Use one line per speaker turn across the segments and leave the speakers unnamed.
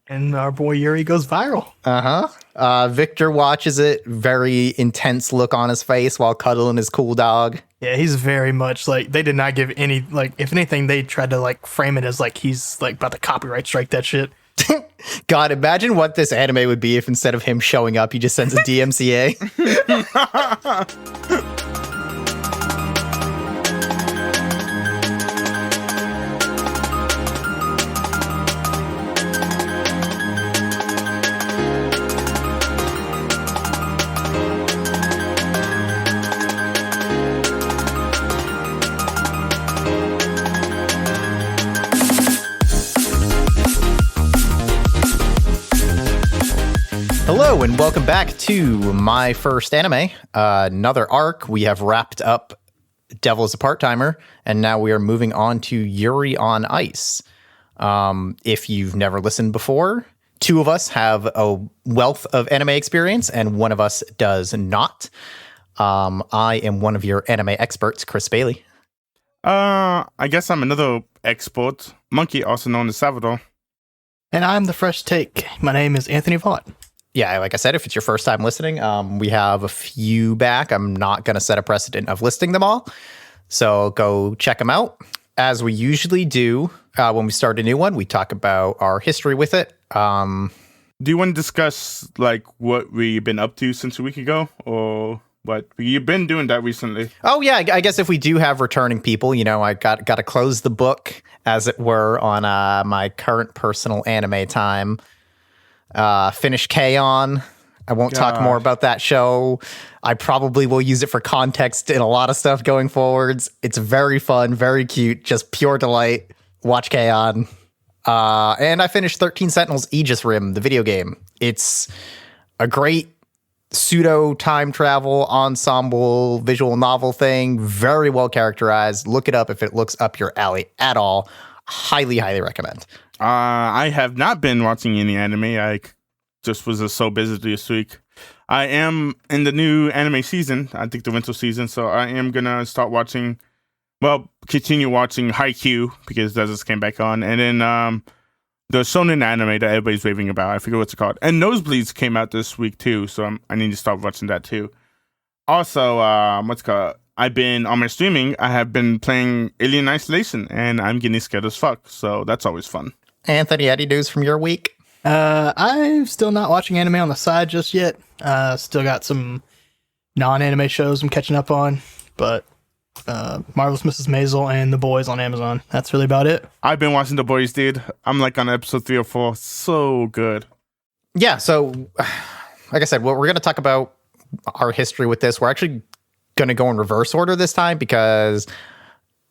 And our boy Yuri goes viral.
Victor watches it, very intense look on his face while cuddling his cool dog.
Yeah, he's very much like, they did not give any, like, if anything, they tried to like frame it as like he's like about to copyright strike that shit.
God, imagine what this anime would be if instead of him showing up, he just sends a DMCA. Hello and welcome back to my first anime, another arc. We have wrapped up Devil's a Part-Timer, and now we are moving on to Yuri on Ice. If you've never listened before, two of us have a wealth of anime experience, and one of us does not. I am one of your anime experts, Chris Bailey.
I guess I'm another expert. Monkey, also known as Salvador.
And I'm the fresh take. My name is Anthony Vaught.
Yeah, like I said, if it's your first time listening, we have a few back. I'm not going to set a precedent of listing them all. So go check them out. As we usually do when we start a new one, we talk about our history with it.
Do you want to discuss like what we've been up to since a week ago, or what? You've been doing that recently.
Oh, yeah, I guess if we do have returning people, you know, I got to close the book, as it were, on my current personal anime time. Finish K-On! I won't talk more about that show. I probably will use it for context in a lot of stuff going forwards. It's very fun, very cute, just pure delight. Watch K-On! And I finished 13 Sentinels Aegis Rim, the video game. It's a great pseudo time travel ensemble visual novel thing. Very well characterized. Look it up if it looks up your alley at all. Highly, highly recommend.
I have not been watching any anime. I just was so busy this week. I am in the new anime season, I think the winter season, so I am going to continue watching Haikyuu, because that just came back on, and then the shonen anime that everybody's raving about. I forget what's it called. And Nosebleeds came out this week too, so I need to start watching that too. Also, I've been on my streaming. I have been playing Alien Isolation, and I'm getting scared as fuck, so that's always fun.
Anthony, any news from your week?
I'm still not watching anime on the side just yet. Still got some non-anime shows I'm catching up on, but Marvelous Mrs. Maisel and The Boys on Amazon. That's really about it.
I've been watching The Boys, dude. I'm like on episode 3 or 4. So good.
Yeah, so like I said, we're going to talk about our history with this. We're actually going to go in reverse order this time because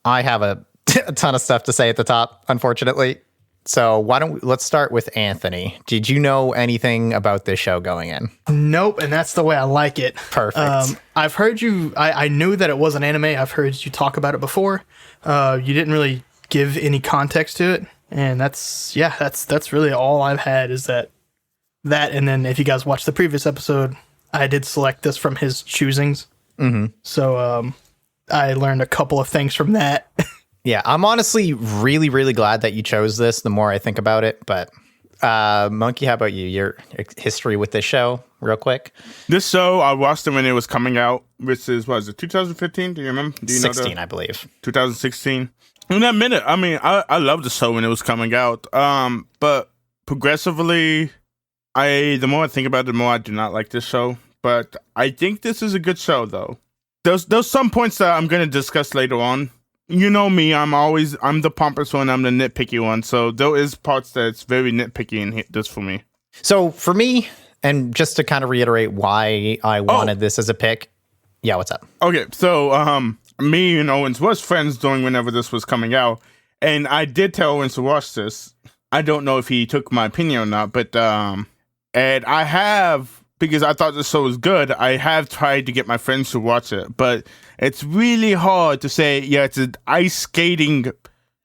I have a ton of stuff to say at the top, unfortunately. So let's start with Anthony. Did you know anything about this show going in?
Nope, and that's the way I like it.
Perfect.
I've heard you, I knew that it was an anime. I've heard you talk about it before. You didn't really give any context to it. And that's really all I've had is that. And then if you guys watched the previous episode, I did select this from his choosings.
Mm-hmm.
So I learned a couple of things from that.
Yeah, I'm honestly really, really glad that you chose this the more I think about it. But Monkey, how about you? Your history with this show, real quick?
This show, I watched it when it was coming out, which is, 2015? Do you remember? Do you
16, I believe.
2016. In that minute, I mean, I loved the show when it was coming out. But progressively, the more I think about it, the more I do not like this show. But I think this is a good show, though. There's some points that I'm going to discuss later on. You know me, I'm the pompous one, I'm the nitpicky one. So there is parts that's very nitpicky in this for me.
So for me, and just to kind of reiterate why I wanted this as a pick. Yeah, what's up?
Okay, so me and Owens was friends during whenever this was coming out. And I did tell Owens to watch this. I don't know if he took my opinion or not, but and I have, because I thought the show was good, I have tried to get my friends to watch it, but it's really hard to say, yeah, it's an ice skating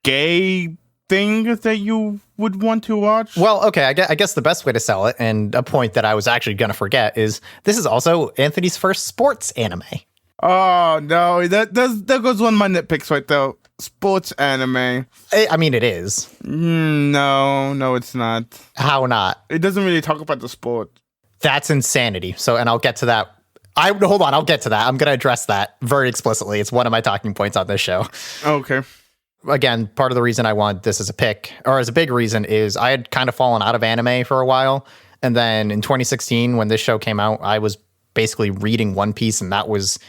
gay thing that you would want to watch.
Well, okay, I guess the best way to sell it, and a point that I was actually going to forget, is this is also Anthony's first sports anime.
Oh no, that goes one of my nitpicks right there. Sports anime.
I mean, it is.
No, it's not.
How not?
It doesn't really talk about the sport.
That's insanity. So, and I'll get to that. Hold on, I'll get to that. I'm going to address that very explicitly. It's one of my talking points on this show.
Okay.
Again, part of the reason I want this as a pick, or as a big reason, is I had kind of fallen out of anime for a while. And then in 2016, when this show came out, I was basically reading One Piece, and that was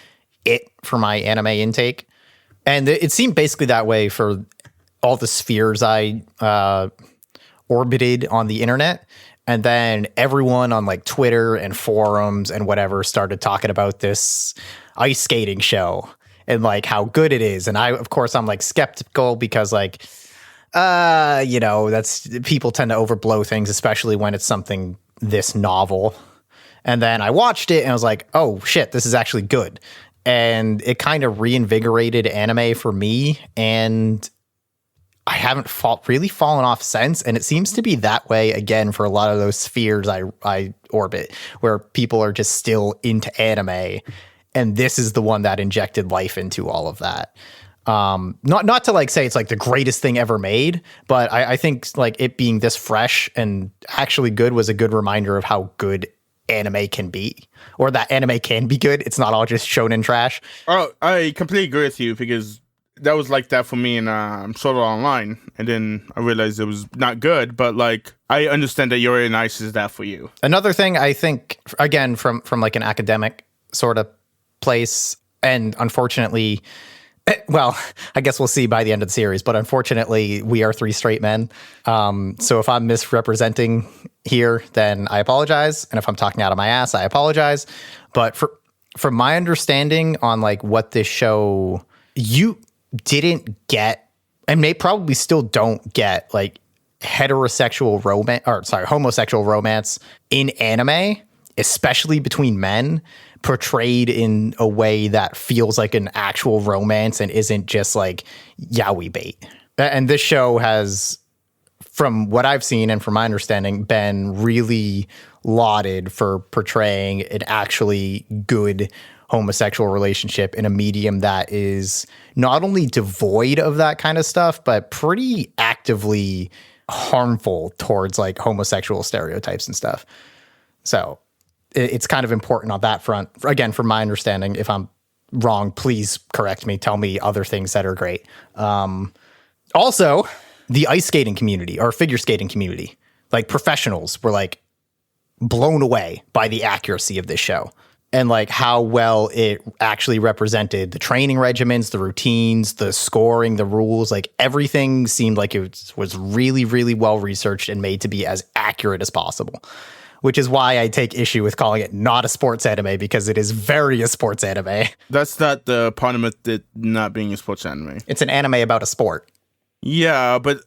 it for my anime intake. And it seemed basically that way for all the spheres I orbited on the internet. And then everyone on like Twitter and forums and whatever started talking about this ice skating show and like how good it is. And of course, I'm like skeptical because like, that's people tend to overblow things, especially when it's something this novel. And then I watched it and I was like, oh shit, this is actually good. And it kind of reinvigorated anime for me. And I haven't really fallen off since, and it seems to be that way again for a lot of those spheres I orbit, where people are just still into anime, and this is the one that injected life into all of that. Not to like say it's like the greatest thing ever made, but I think like it being this fresh and actually good was a good reminder of how good anime can be, or that anime can be good. It's not all just shonen trash.
Oh, I completely agree with you because that was like that for me in Sword Art Online, and then I realized it was not good. But like, I understand that Yuri on Ice is that for you.
Another thing I think, again, from like an academic sort of place, and unfortunately, well, I guess we'll see by the end of the series. But unfortunately, we are three straight men. So if I'm misrepresenting here, then I apologize. And if I'm talking out of my ass, I apologize. But from my understanding on like what this show, you didn't get, and may probably still don't get, like homosexual romance in anime, especially between men, portrayed in a way that feels like an actual romance and isn't just like yaoi bait. And this show has, from what I've seen and from my understanding, been really lauded for portraying an actually good homosexual relationship in a medium that is not only devoid of that kind of stuff, but pretty actively harmful towards like homosexual stereotypes and stuff. So it's kind of important on that front. Again, from my understanding, if I'm wrong, please correct me. Tell me other things that are great. Also, the ice skating community or figure skating community, like professionals, were like blown away by the accuracy of this show and like how well it actually represented the training regimens, the routines, the scoring, the rules. Like everything seemed like it was really, really well researched and made to be as accurate as possible. Which is why I take issue with calling it not a sports anime, because it is very a sports anime.
That's not the problem with it not being a sports anime.
It's an anime about a sport.
Yeah, but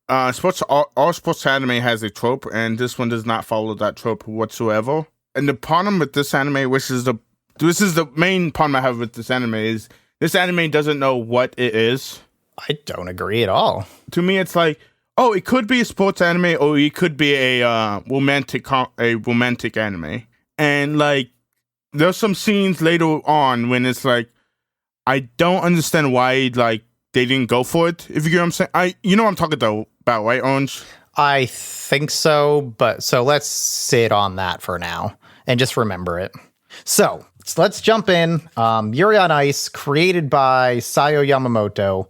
all sports anime has a trope, and this one does not follow that trope whatsoever. And the problem with this anime, this is the main problem I have with this anime, is this anime doesn't know what it is.
I don't agree at all.
To me, it's like, oh, it could be a sports anime, or it could be a romantic anime. And like, there's some scenes later on when it's like, I don't understand why like they didn't go for it. If you get what I'm saying, you know what I'm talking about, right, Orange?
I think so, but so let's sit on that for now and just remember it. So let's jump in. Yuri on Ice, created by Sayo Yamamoto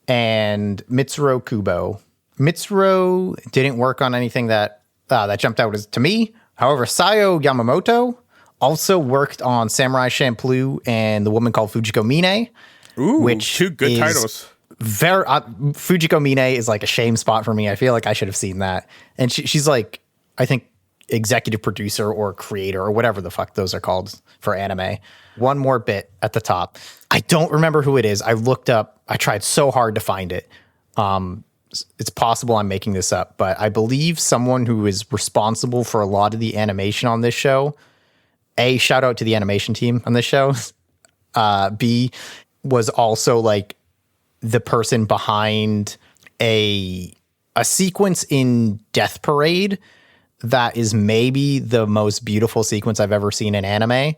and Mitsuru Kubo. Mitsuru didn't work on anything that jumped out to me. However, Sayo Yamamoto also worked on Samurai Champloo and The Woman Called Fujiko Mine.
Ooh,
which
two good titles.
Very Fujiko Mine is like a shame spot for me. I feel like I should have seen that. And she's like, I think, executive producer or creator or whatever the fuck those are called for anime. One more bit at the top. I don't remember who it is. I looked up. I tried so hard to find it. It's possible I'm making this up, but I believe someone who is responsible for a lot of the animation on this show, A, shout out to the animation team on this show. B, was also like the person behind a sequence in Death Parade that is maybe the most beautiful sequence I've ever seen in anime.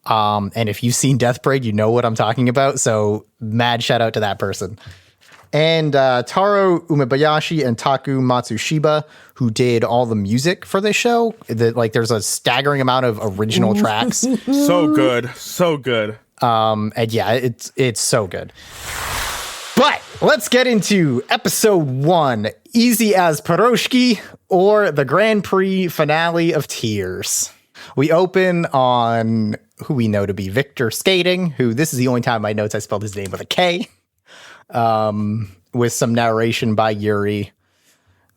And if you've seen Death Parade, you know what I'm talking about. So mad shout out to that person. And Taro Umebayashi and Taku Matsushiba, who did all the music for this show. There's a staggering amount of original tracks.
So good. So good.
And yeah, it's so good. But let's get into episode 1, Easy as Piroshki, or the Grand Prix finale of Tears. We open on who we know to be Victor skating, who this is the only time in my notes I spelled his name with a K, with some narration by Yuri,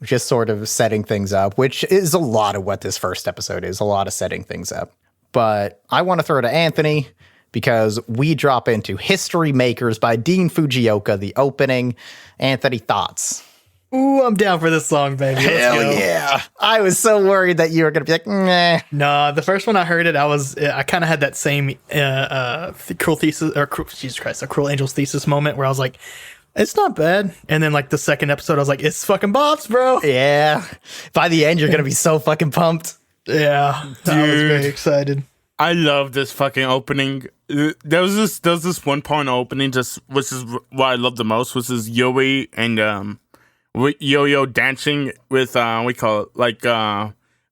just sort of setting things up, which is a lot of what this first episode is, a lot of setting things up. But I want to throw to Anthony, because we drop into History Makers by Dean Fujioka, the opening. Anthony, thoughts?
Ooh, I'm down for this song, baby. Let's go.
Yeah. I was so worried that you were going to be like, nah.
No, the first one I heard it, I kind of had that same Cruel Angel's Thesis moment where I was like, it's not bad. And then like the second episode, I was like, it's fucking bops, bro.
Yeah. By the end, you're going to be so fucking pumped.
Yeah. I was very excited.
I love this fucking opening. There was this one point opening, which is what I love the most, which is Yuri and Yo-Yo dancing with we call it like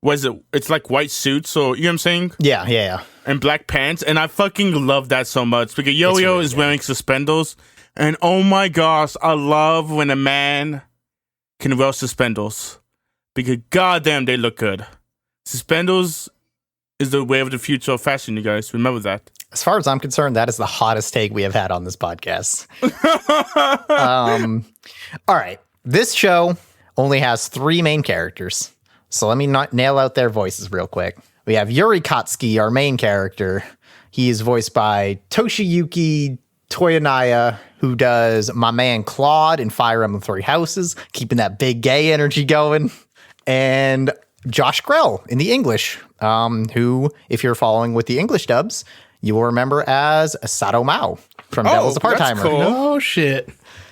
what is it? It's like white suits, so you know what I'm saying?
Yeah.
And black pants, and I fucking love that so much because Yo-Yo is wearing suspenders, and oh my gosh, I love when a man can wear suspenders because goddamn they look good. Suspenders is the way of the future of fashion, you guys. Remember that.
As far as I'm concerned, that is the hottest take we have had on this podcast. All right. This show only has 3 main characters. So let me not nail out their voices real quick. We have Yuri Katsuki, our main character. He is voiced by Toshiyuki Toyanaya, who does my man Claude in Fire Emblem 3 Houses, keeping that big gay energy going. And Josh Grell in the English, who, if you're following with the English dubs, you will remember as Sato Mao from Devil's a Part-Timer.
Cool.
Oh, shit.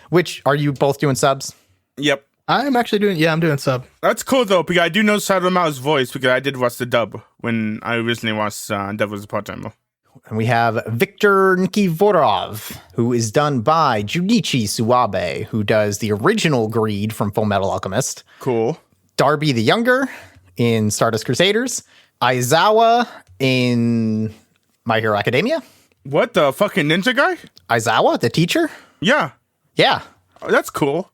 Which, are you both doing subs?
Yep.
I'm doing sub.
That's cool though, because I do know Sato Mao's voice because I did watch the dub when I originally watched Devil's a Part-Timer.
And we have Viktor Nikiforov, who is done by Junichi Suwabe, who does the original Greed from Full Metal Alchemist.
Cool.
Darby the Younger in Stardust Crusaders. Aizawa in My Hero Academia.
What, the fucking ninja guy?
Aizawa, the teacher?
Yeah.
Yeah.
Oh, that's cool.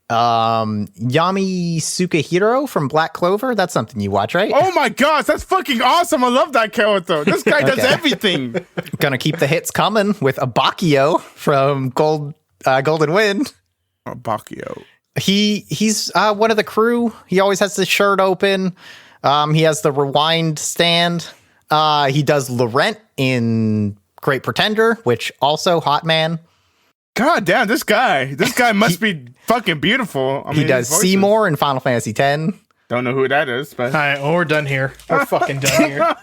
Yami Sukahiro from Black Clover. That's something you watch, right?
Oh my gosh, that's fucking awesome. I love that character. This guy does everything.
Gonna keep the hits coming with Abakio from Golden Wind.
Bakio.
He's one of the crew. He always has the shirt open. He has the rewind stand. He does Laurent in Great Pretender, which also hot man.
God damn, this guy must be fucking beautiful. I mean,
He does Seymour in Final Fantasy X.
Don't know who that is, but
All right, well, we're done here. We're fucking done here.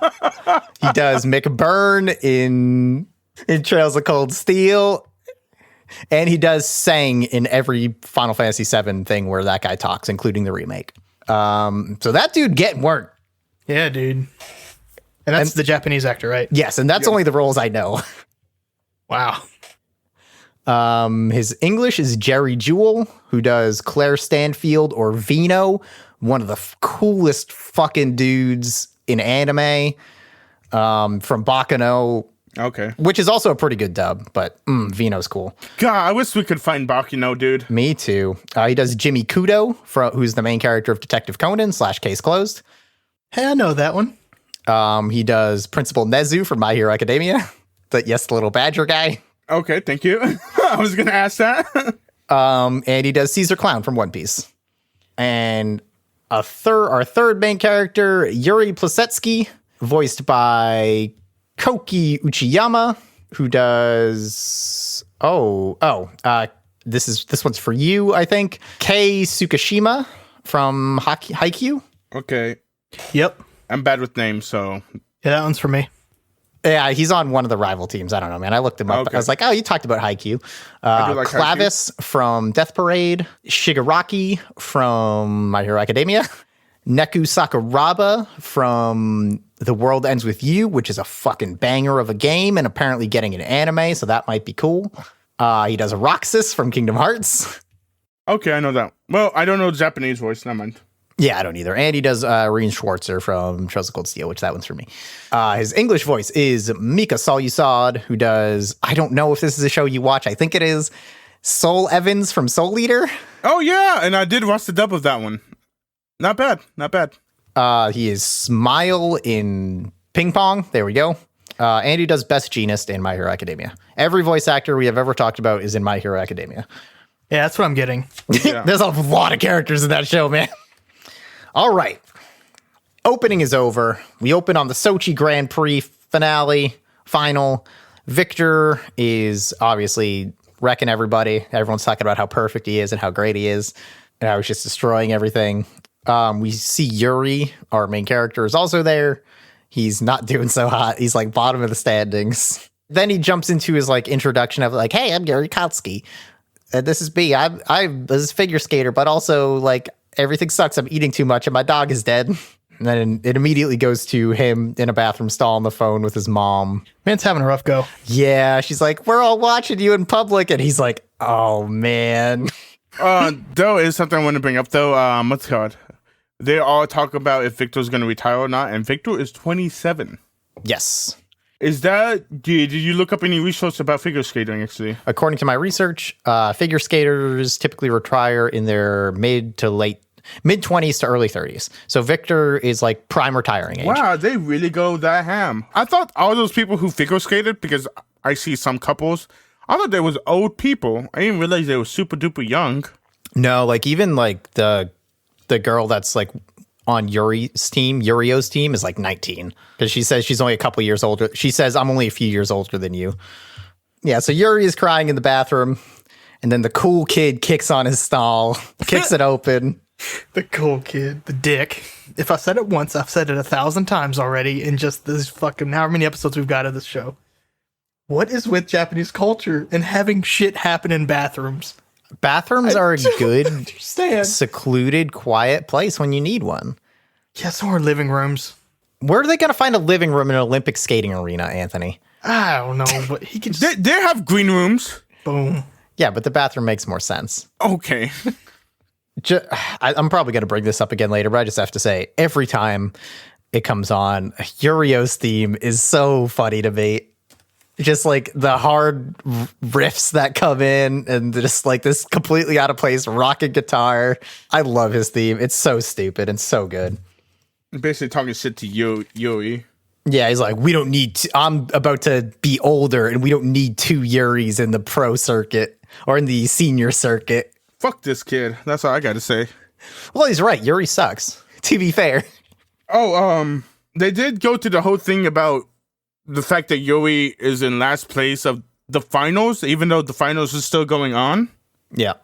He does McBurn in Trails of Cold Steel. And he does Sang in every Final Fantasy VII thing where that guy talks, including the remake. So that dude getting work.
Yeah, dude. And that's the Japanese actor, right?
Yes, and that's only the roles I know.
Wow.
His English is Jerry Jewell, who does Claire Stanfield or Vino, one of the coolest fucking dudes in anime, from Bakano.
okay.
Which is also a pretty good dub, but Vino's cool.
God, I wish we could find Bakino, dude.
Me too. He does Jimmy Kudo, who's the main character of Detective Conan / Case Closed.
Hey, I know that one.
He does Principal Nezu from My Hero Academia. The little badger guy.
Okay, thank you. I was gonna ask that.
And he does Caesar Clown from One Piece. And our third main character, Yuri Plisetsky, voiced by Koki Uchiyama, who does this one's for you, I think. Kei Tsukishima from Haikyuu.
Okay.
Yep.
I'm bad with names, so
Yeah, that one's for me.
Yeah, he's on one of the rival teams. I don't know, man. I looked him up.
Okay.
I was like, oh, you talked about Haikyuu.
I do like
Clavis from Death Parade. Shigaraki from My Hero Academia. Neku Sakuraba from The World Ends With You, which is a fucking banger of a game and apparently getting an anime, so that might be cool. He does Roxas from Kingdom Hearts.
Okay, I know that. Well, I don't know the Japanese voice. Never mind.
Yeah, I don't either. And he does Reen Schwartzer from Trails of Cold Steel, which that one's for me. His English voice is Mika Solusad, who does, I don't know if this is a show you watch. I think it is Soul Evans from Soul Eater.
Oh, yeah. And I did watch the dub of that one. Not bad. Not bad.
He is Smile in Ping Pong. There we go. And he does Best Genist in My Hero Academia. Every voice actor we have ever talked about is in My Hero Academia.
Yeah, that's what I'm getting.
Yeah.
There's a lot of characters in that show, man. All right. Opening is over. We open on the Sochi Grand Prix final. Victor is obviously wrecking everybody. Everyone's talking about how perfect he is and how great he is and how he's just destroying everything. We see Yuri, our main character, is also there. He's not doing so hot. He's like bottom of the standings. Then he jumps into his like introduction of like, hey, I'm Yuri Kautsky. This is me. I'm a figure skater, but also like everything sucks. I'm eating too much and my dog is dead. And then it immediately goes to him in a bathroom stall on the phone with his mom.
Man's having a rough go.
Yeah, she's like, we're all watching you in public. And he's like, oh, man.
Though is something I want to bring up, though. What's it called? They all talk about if Victor's going to retire or not. And Victor is 27.
Yes.
Is that, did you look up any resource about figure skating, actually?
According to my research, figure skaters typically retire in their mid 20s to early 30s. So Victor is like prime retiring age.
Wow, they really go that ham. I thought all those people who figure skated, because I see some couples, I thought they was old people. I didn't realize they were super duper young.
No, like even like the girl that's like on Yurio's team is like 19 because she says she's only a couple years older. She says, I'm only a few years older than you. Yeah, so Yuri is crying in the bathroom and then the cool kid kicks on his stall, kicks it open.
The cool kid, the dick. If I said it once, I've said it 1,000 times already in just this fucking however many episodes we've got of this show. What is with Japanese culture and having shit happen in bathrooms?
Bathrooms are a good,
understand.
secluded, quiet place when you need one.
Yeah, so are living rooms.
Where are they going to find a living room in an Olympic skating arena, Anthony?
I don't know, but he can just
They have green rooms.
boom.
Yeah, but the bathroom makes more sense.
Okay.
I'm probably going to bring this up again later, but I just have to say, every time it comes on, Yurio's theme is so funny to me. Just like the hard riffs that come in and just like this completely out of place rocking guitar. I love his theme. It's so stupid and so good.
Basically talking shit to Yuri.
Yeah, he's like, we don't need I'm about to be older and we don't need two Yuris in the pro circuit or in the senior circuit.
Fuck this kid. That's all I got to say.
Well, he's right. Yuri sucks, to be fair.
Oh, they did go to the whole thing about the fact that Yuri is in last place of the finals, even though the finals is still going on.
Yeah.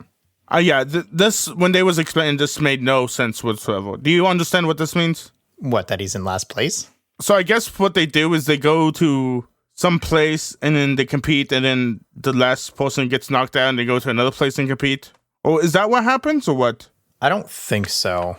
Yeah, this, when they was explaining, this made no sense whatsoever. Do you understand what this means?
What, that he's in last place?
So I guess what they do is they go to some place and then they compete and then the last person gets knocked out and they go to another place and compete. Or is that what happens or what?
I don't think so.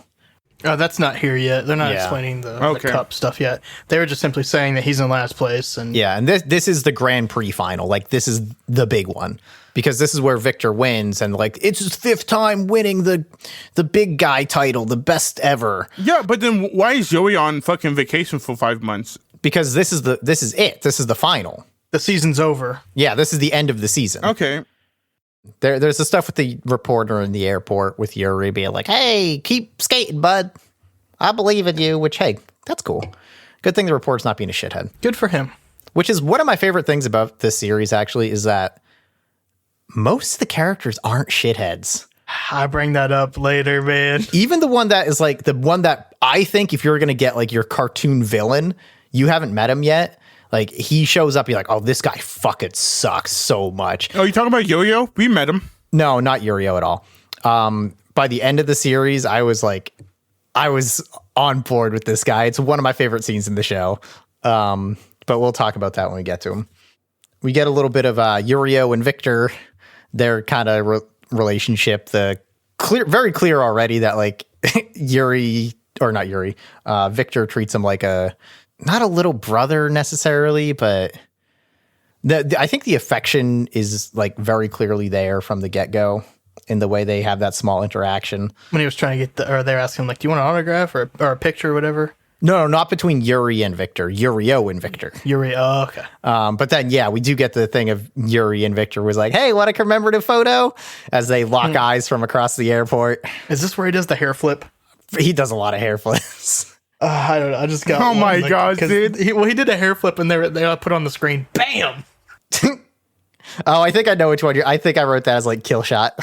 Oh, that's not here yet. They're not
Yeah.
explaining the
Okay.
cup stuff yet. They were just simply saying that he's in last place. And
Yeah, and this is the Grand Prix final. Like, this is the big one. Because this is where Victor wins, and like, it's his 5th time winning the big guy title, the best ever.
Yeah, but then why is Yuri on fucking vacation for 5 months?
Because this is it. This is the final.
the season's over.
Yeah, this is the end of the season.
Okay.
There's the stuff with the reporter in the airport with Yuri being like, hey, keep skating, bud. I believe in you, which, hey, that's cool. Good thing the reporter's not being a shithead.
Good for him.
Which is one of my favorite things about this series, actually, is that most of the characters aren't shitheads.
I bring that up later, man.
Even the one that is like the one that I think if you're going to get like your cartoon villain, you haven't met him yet. Like he shows up, you're like, oh, this guy fucking sucks so much.
Oh, you talking about Yo-Yo? We met him.
No, not Yurio at all. By the end of the series, I was on board with this guy. It's one of my favorite scenes in the show. But we'll talk about that when we get to him. We get a little bit of Yurio and Victor, their kind of relationship. Very clear already that like Victor treats him like a not a little brother necessarily, but I think the affection is like very clearly there from the get-go in the way they have that small interaction.
When he was trying to get or they're asking him like, do you want an autograph or a picture or whatever?
No, not between Yuri and Victor. Yurio and Victor.
Yuri, oh, okay.
But then, yeah, we do get the thing of Yuri and Victor was like, hey, want a commemorative photo? As they lock eyes from across the airport.
Is this where he does the hair flip?
He does a lot of hair flips.
I don't know. I just got
Oh my gosh, dude.
He did a hair flip and they put on the screen. Bam!
Oh, I think I know which one. I think I wrote that as like kill shot.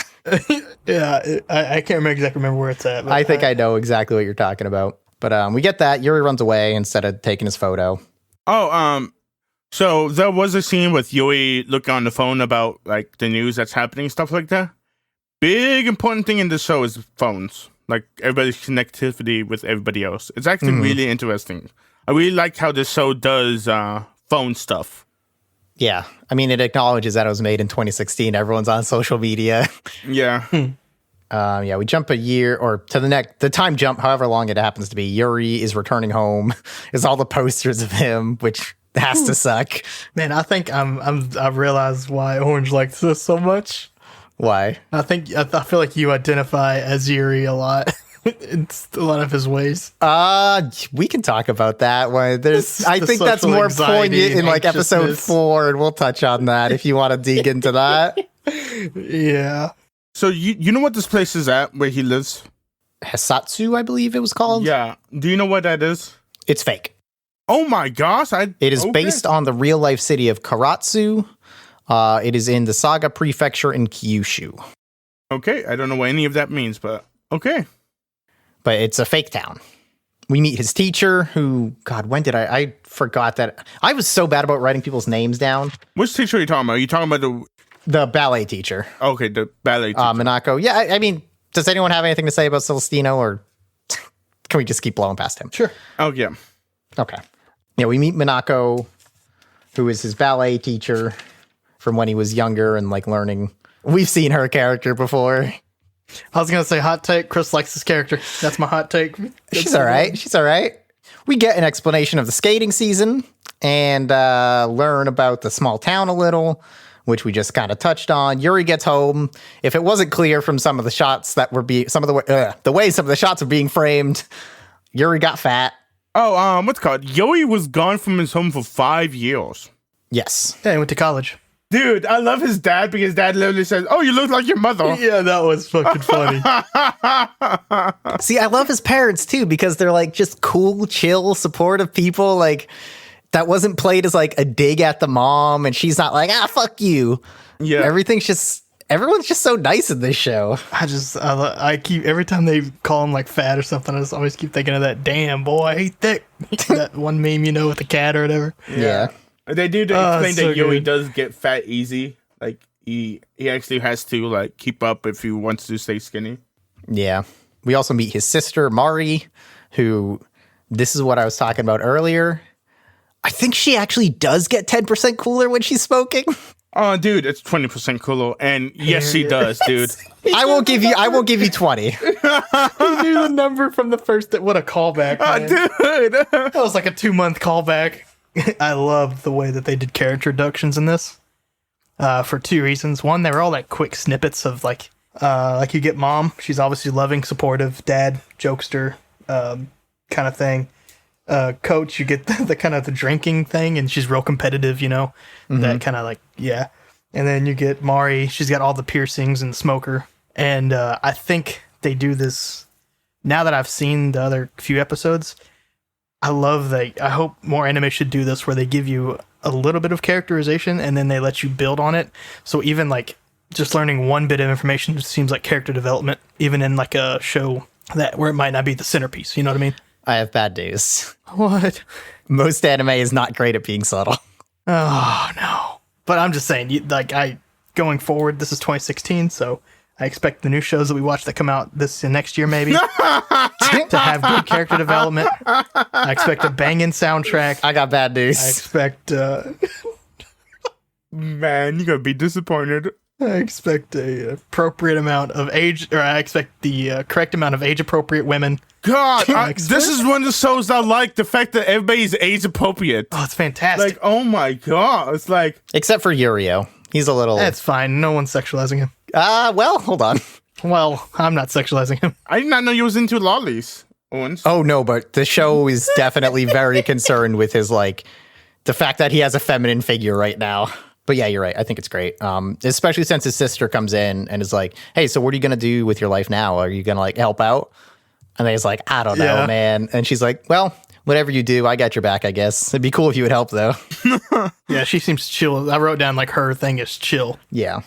Yeah, I can't exactly remember where it's at.
I think I know exactly what you're talking about. But we get that. Yuri runs away instead of taking his photo.
Oh, so there was a scene with Yuri looking on the phone about like the news that's happening, stuff like that. Big important thing in the show is phones. Like everybody's connectivity with everybody else. It's actually really interesting. I really like how this show does phone stuff.
Yeah. I mean, it acknowledges that it was made in 2016. Everyone's on social media.
Yeah.
Yeah, we jump a year or to the time jump, however long it happens to be. Yuri is returning home. Is all the posters of him, which has to suck.
Man, I think I've realized why Orange likes this so much.
Why?
I feel like you identify as Yuri a lot. It's a lot of his ways.
We can talk about that one. I think that's
social
more
anxiety
poignant in
and
like episode
anxiousness.
4, and we'll touch on that if you want to dig into that.
Yeah.
So you know what this place is at where he lives?
Hisatsu, I believe it was called.
Yeah. Do you know what that is?
It's fake.
Oh my gosh!
It is based on the real life city of Karatsu. It is in the Saga Prefecture in Kyushu.
Okay, I don't know what any of that means, but okay.
But it's a fake town. We meet his teacher who, God, when did I forgot that. I was so bad about writing people's names down.
Which teacher are you talking about? Are you talking about
The ballet teacher.
Okay, the ballet teacher.
Minako. Yeah, I mean, does anyone have anything to say about Celestino, or can we just keep blowing past him?
Sure.
Oh, yeah.
Okay. Yeah, we meet Minako, who is his ballet teacher from when he was younger and like learning. We've seen her character before.
I was gonna say hot take. Chris likes this character. That's my hot take.
She's all right. She's all right. We get an explanation of the skating season and learn about the small town a little, which we just kind of touched on. Yuri gets home. If it wasn't clear from some of the shots that were the way some of the shots were being framed, Yuri got fat.
Oh, what's it called? Yuri was gone from his home for 5 years.
Yes.
Yeah, he went to college.
Dude, I love his dad because dad literally says, "Oh, you look like your mother."
Yeah, that was fucking funny.
See, I love his parents too because they're like just cool, chill, supportive people. Like that wasn't played as like a dig at the mom, and she's not like, fuck you.
Yeah.
Everyone's just so nice in this show.
I keep every time they call him like fat or something, I just always keep thinking of that damn boy, he thick. That one meme, with the cat or whatever.
Yeah.
They do explain
so
that Yuri
good.
does get fat easy. Like he actually has to like keep up if he wants to stay skinny.
Yeah. We also meet his sister, Mari, who, this is what I was talking about earlier. I think she actually does get 10% cooler when she's smoking.
Oh, dude, it's 20% cooler, and yes, she does, dude.
I will give you 20.
He knew the number from the first. What a callback, man.
Dude.
That was like a 2-month callback. I love the way that they did character introductions in this. For 2 reasons. One, they were all like quick snippets of like you get mom. She's obviously loving, supportive. Dad, jokester, kind of thing. Coach, you get the kind of the drinking thing, and she's real competitive, that kind of like, yeah. And then you get Mari, she's got all the piercings and the smoker. And I think they do this, now that I've seen the other few episodes, I hope more anime should do this where they give you a little bit of characterization and then they let you build on it. So even like just learning one bit of information just seems like character development, even in like a show where it might not be the centerpiece, you know what I mean?
I have bad news.
What?
Most anime is not great at being subtle.
Oh, no. But I'm just saying, going forward, this is 2016, so I expect the new shows that we watch that come out this next year, maybe, to have good character development. I expect a banging soundtrack.
I got bad news.
I expect...
Man, you're gonna be disappointed.
I expect a appropriate amount of age, or I expect the correct amount of age-appropriate women.
God, this is one of the shows I like. The fact that everybody's age appropriate.
Oh, it's fantastic.
Like, oh my god, it's like
Except for Yurio. He's a little...
That's fine. No one's sexualizing him.
well, hold on.
Well, I'm not sexualizing him.
I did not know you was into lollies, Owens.
Oh, no, but the show is definitely very concerned with his, like, the fact that he has a feminine figure right now. But yeah, you're right. I think it's great. Especially since his sister comes in and is like, hey, so what are you going to do with your life now? Are you going to, like, help out? And then he's like, I don't know, man. And she's like, well, whatever you do, I got your back, I guess. It'd be cool if you would help, though.
Yeah, she seems chill. I wrote down, like, her thing is chill.
Yeah.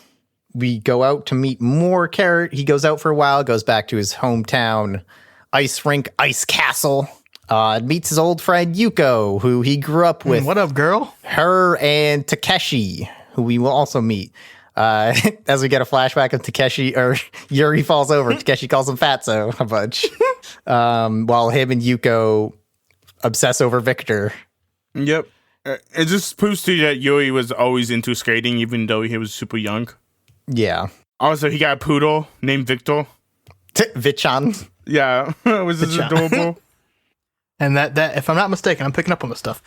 We go out to meet more Carrot. He goes out for a while, goes back to his hometown ice rink, ice castle. Meets his old friend Yuko, who he grew up with.
What up, girl?
Her and Takeshi, who we will also meet. As we get a flashback of Takeshi, or Yuri falls over, Takeshi calls him Fatso a bunch. While him and Yuko obsess over Victor.
Yep. It just proves to you that Yuri was always into skating, even though he was super young.
Yeah.
Also, he got a poodle named Victor.
Vichan.
Yeah, it was just adorable.
And that, if I'm not mistaken, I'm picking up on this stuff.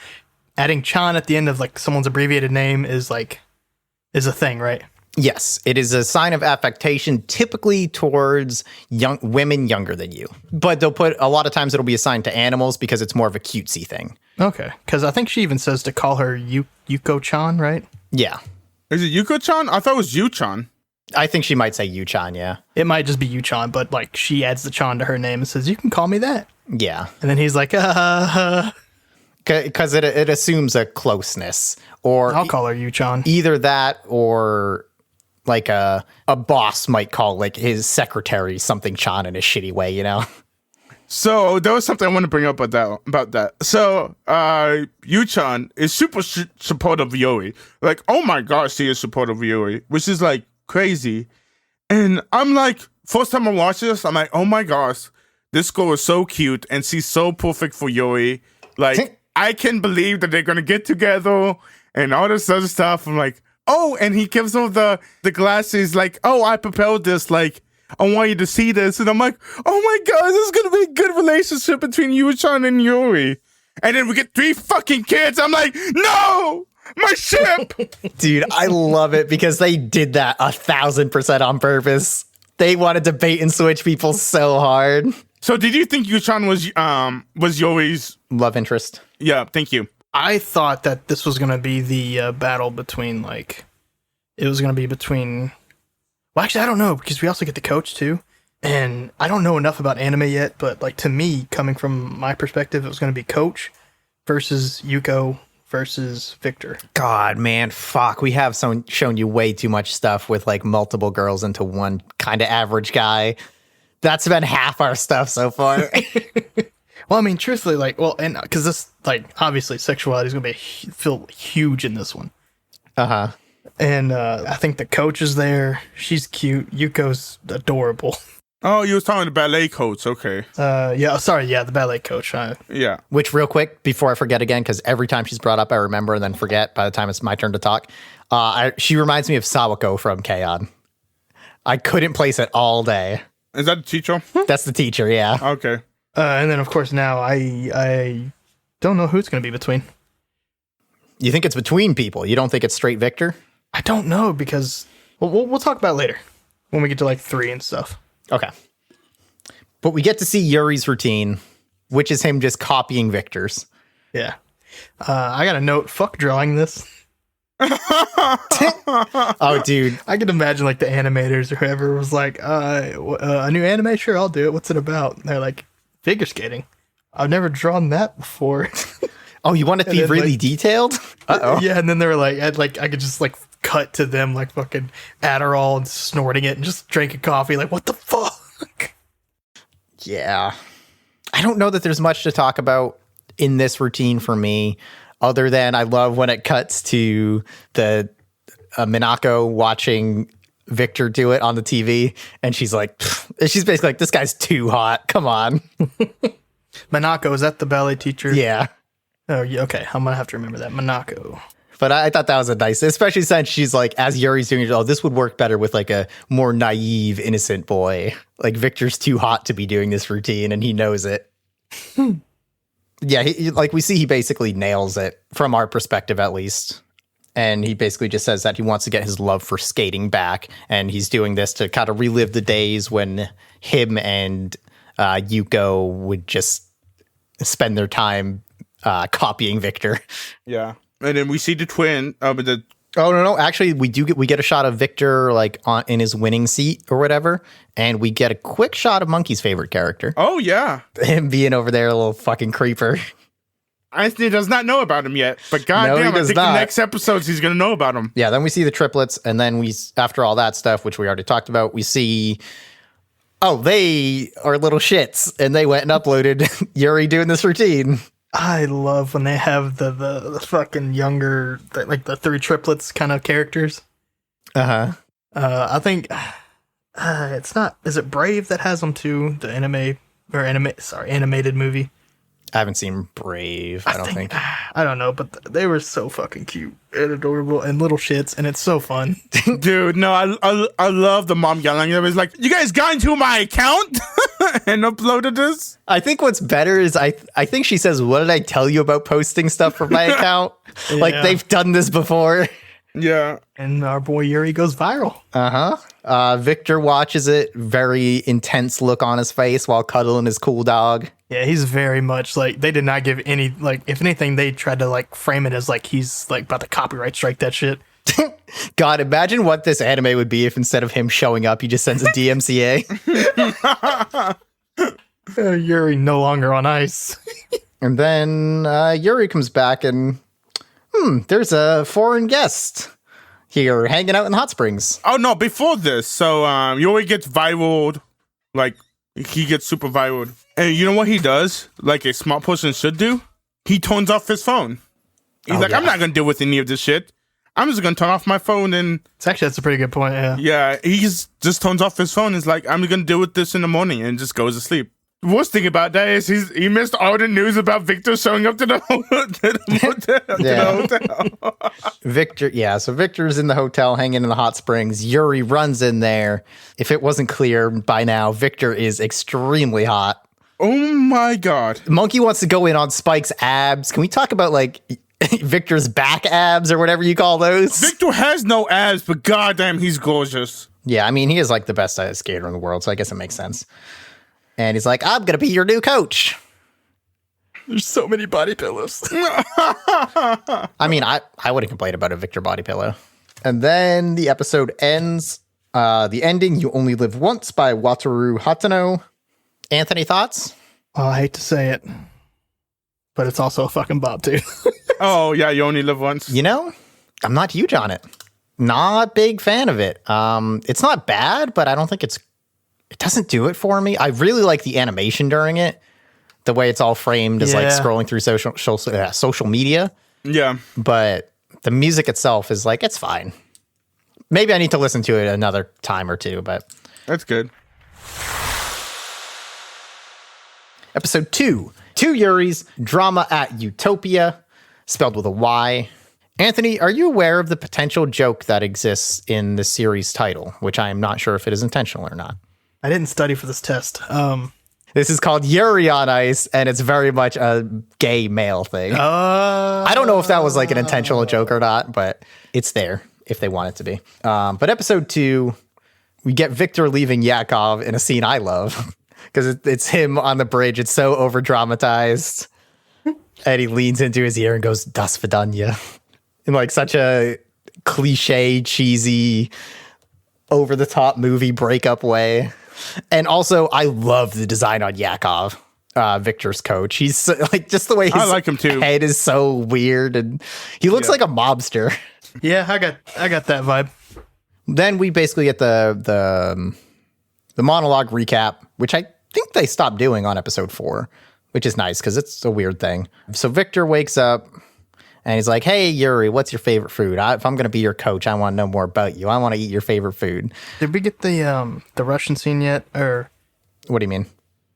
Adding Chan at the end of like someone's abbreviated name is a thing, right?
Yes, it is a sign of affectation, typically towards young women younger than you. But they'll put a lot of times it'll be assigned to animals because it's more of a cutesy thing.
Okay, because I think she even says to call her Yuko-chan, right?
Yeah,
Is it Yuko-chan? I thought it was Yu-chan.
I think she might say Yu-chan. Yeah,
It might just be Yu-chan, but like she adds the Chan to her name and says, "You can call me that."
yeah,
And then he's like,
because it assumes a closeness, or
I'll call her Yu-chan.
either that or like a boss might call like his secretary something Chan in a shitty way, you know?
So there was something I want to bring up about that. So Yu-chan is super supportive of Yuri. Like, oh my gosh, she is supportive of Yuri, which is like crazy. And I'm like, first time I watched this, I'm like, oh my gosh, this girl is so cute and she's so perfect for Yuri. Like, I can believe that they're gonna get together and all this other stuff. I'm like, oh, and he gives her the glasses, like, oh, I prepared this, like, I want you to see this. And I'm like, oh my god, this is gonna be a good relationship between Yu-chan and Yuri. And then we get 3 fucking kids. I'm like, no, my ship.
Dude, I love it because they did that 1,000% on purpose. They wanted to bait and switch people so hard.
So did you think Yu-chan was Yuri's
Love interest.
Yeah, thank you.
I thought that this was going to be the battle between, like, it was going to be between, well, actually, I don't know, because we also get the coach, too. And I don't know enough about anime yet, but, like, to me, coming from my perspective, it was going to be Coach versus Yuko versus Victor.
God, man, fuck. We have shown you way too much stuff with, like, multiple girls into one kind of average guy. That's been half our stuff so far.
Well, I mean, truthfully, like, well, and because this, like, obviously, sexuality is going to be feel huge in this one.
Uh-huh.
And I think the coach is there. She's cute. Yuko's adorable.
Oh, you was talking the ballet coach. Okay.
The ballet coach.
Yeah.
Which, real quick, before I forget again, because every time she's brought up, I remember and then forget by the time it's my turn to talk. She reminds me of Sawako from K-On! I couldn't place it all day.
Is that the teacher?
That's the teacher, yeah.
Okay.
And then, of course, now I don't know who it's going to be between.
You think it's between people? You don't think it's straight Victor?
I don't know, because we'll talk about it later when we get to, like, 3 and stuff.
Okay. But we get to see Yuri's routine, which is him just copying Victor's.
Yeah. I got a note. Fuck drawing this.
Oh, dude.
I can imagine, like, the animators or whoever was like, a new anime? Sure, I'll do it. What's it about? And they're like, figure skating. I've never drawn that before.
Oh, you want it to be really detailed? Uh-oh.
Yeah, and then they were like, I could just, like, cut to them, like, fucking Adderall and snorting it and just drinking coffee. Like, what the fuck?
Yeah. I don't know that there's much to talk about in this routine for me, other than I love when it cuts to the Minako watching Victor do it on the TV, and she's basically like, this guy's too hot. Come on.
Minako, is that the ballet teacher?
Yeah.
Oh, yeah, okay. I'm going to have to remember that. Minako.
But I thought that was a nice, especially since she's like, as Yuri's doing it, oh, this would work better with like a more naive, innocent boy. Like Victor's too hot to be doing this routine and he knows it. Yeah, like we see he basically nails it from our perspective, at least. And he basically just says that he wants to get his love for skating back. And he's doing this to kind of relive the days when him and Yuko would just spend their time copying Victor.
Yeah. And then we see the twin.
Oh no! Actually, we get a shot of Victor like in his winning seat or whatever, and we get a quick shot of Monkey's favorite character.
Oh yeah,
him being over there, a little fucking creeper.
Anthony does not know about him yet, but goddamn, I think the next episodes he's gonna know about him.
Yeah. Then we see the triplets, and then after all that stuff, which we already talked about, we see. Oh, they are little shits, and they went and uploaded Yuri doing this routine.
I love when they have the fucking younger, like the three triplets kind of characters. I think it's not. Is it Brave that has them too? The animated movie.
I haven't seen Brave. I don't think.
I don't know, but they were so fucking cute and adorable and little shits, and it's so fun.
Dude, no, I love the mom yelling. It was like, "You guys got into my account and uploaded this."
I think what's better is I think she says, "What did I tell you about posting stuff from my account?"
Yeah.
Like they've done this before.
Yeah.
And our boy Yuri goes viral.
Victor watches it, very intense look on his face while cuddling his cool dog.
Yeah, he's very much like, they did not give any, like, if anything, they tried to like frame it as like he's like about to copyright strike that shit.
God, imagine what this anime would be if instead of him showing up, he just sends a DMCA.
Yuri no longer on ice.
And then Yuri comes back and there's a foreign guest here hanging out in hot springs.
Oh no, before this, so Yuri gets viral, like he gets super viral. And you know what he does? Like a smart person should do? He turns off his phone. He's I'm not gonna deal with any of this shit. I'm just gonna turn off my phone and
That's a pretty good point, yeah.
Yeah, he just turns off his phone and is like, I'm gonna deal with this in the morning and just goes to sleep. The worst thing about that is he missed all the news about Victor showing up to the hotel.
Victor, yeah, so Victor's in the hotel hanging in the hot springs. Yuri runs in there. If it wasn't clear by now, Victor is extremely hot.
Oh my God.
Monkey wants to go in on Spike's abs. Can we talk about like Victor's back abs or whatever you call those?
Victor has no abs, but goddamn, he's gorgeous.
Yeah, I mean, he is like the best skater in the world, so I guess it makes sense. And he's like, I'm going to be your new coach.
There's so many body pillows.
I mean, I wouldn't complain about a Victor body pillow. And then the episode ends. The ending, You Only Live Once by Wataru Hatano. Anthony, thoughts?
Well, I hate to say it, but it's also a fucking bop, too.
Oh, yeah, You Only Live Once.
You know, I'm not huge on it. Not big fan of it. It's not bad, but I don't think it doesn't do it for me. I really like the animation during it. The way it's all framed is like scrolling through social media.
Yeah.
But the music itself is like, it's fine. Maybe I need to listen to it another time or two, but
that's good.
Episode 2, Two Yuris, Drama at Utopia, spelled with a Y. Anthony, are you aware of the potential joke that exists in the series title, which I am not sure if it is intentional or not?
I didn't study for this test.
This is called Yuri on Ice, and it's very much a gay male thing. I don't know if that was like an intentional joke or not, but it's there if they want it to be. But episode 2, we get Victor leaving Yakov in a scene I love because it's him on the bridge. It's so over dramatized, and he leans into his ear and goes "Das Vidanya" in like such a cliche, cheesy, over the top movie breakup way. And also, I love the design on Yakov, Victor's coach. He's so, like, just the way his
like him too.
Head is so weird, and he looks like a mobster.
Yeah, I got that vibe.
Then we basically get the monologue recap, which I think they stopped doing on episode 4, which is nice because it's a weird thing. So Victor wakes up and he's like, "Hey Yuri, what's your favorite food? If I'm gonna be your coach, I want to know more about you. I want to eat your favorite food."
Did we get the Russian scene yet? Or
what do you mean?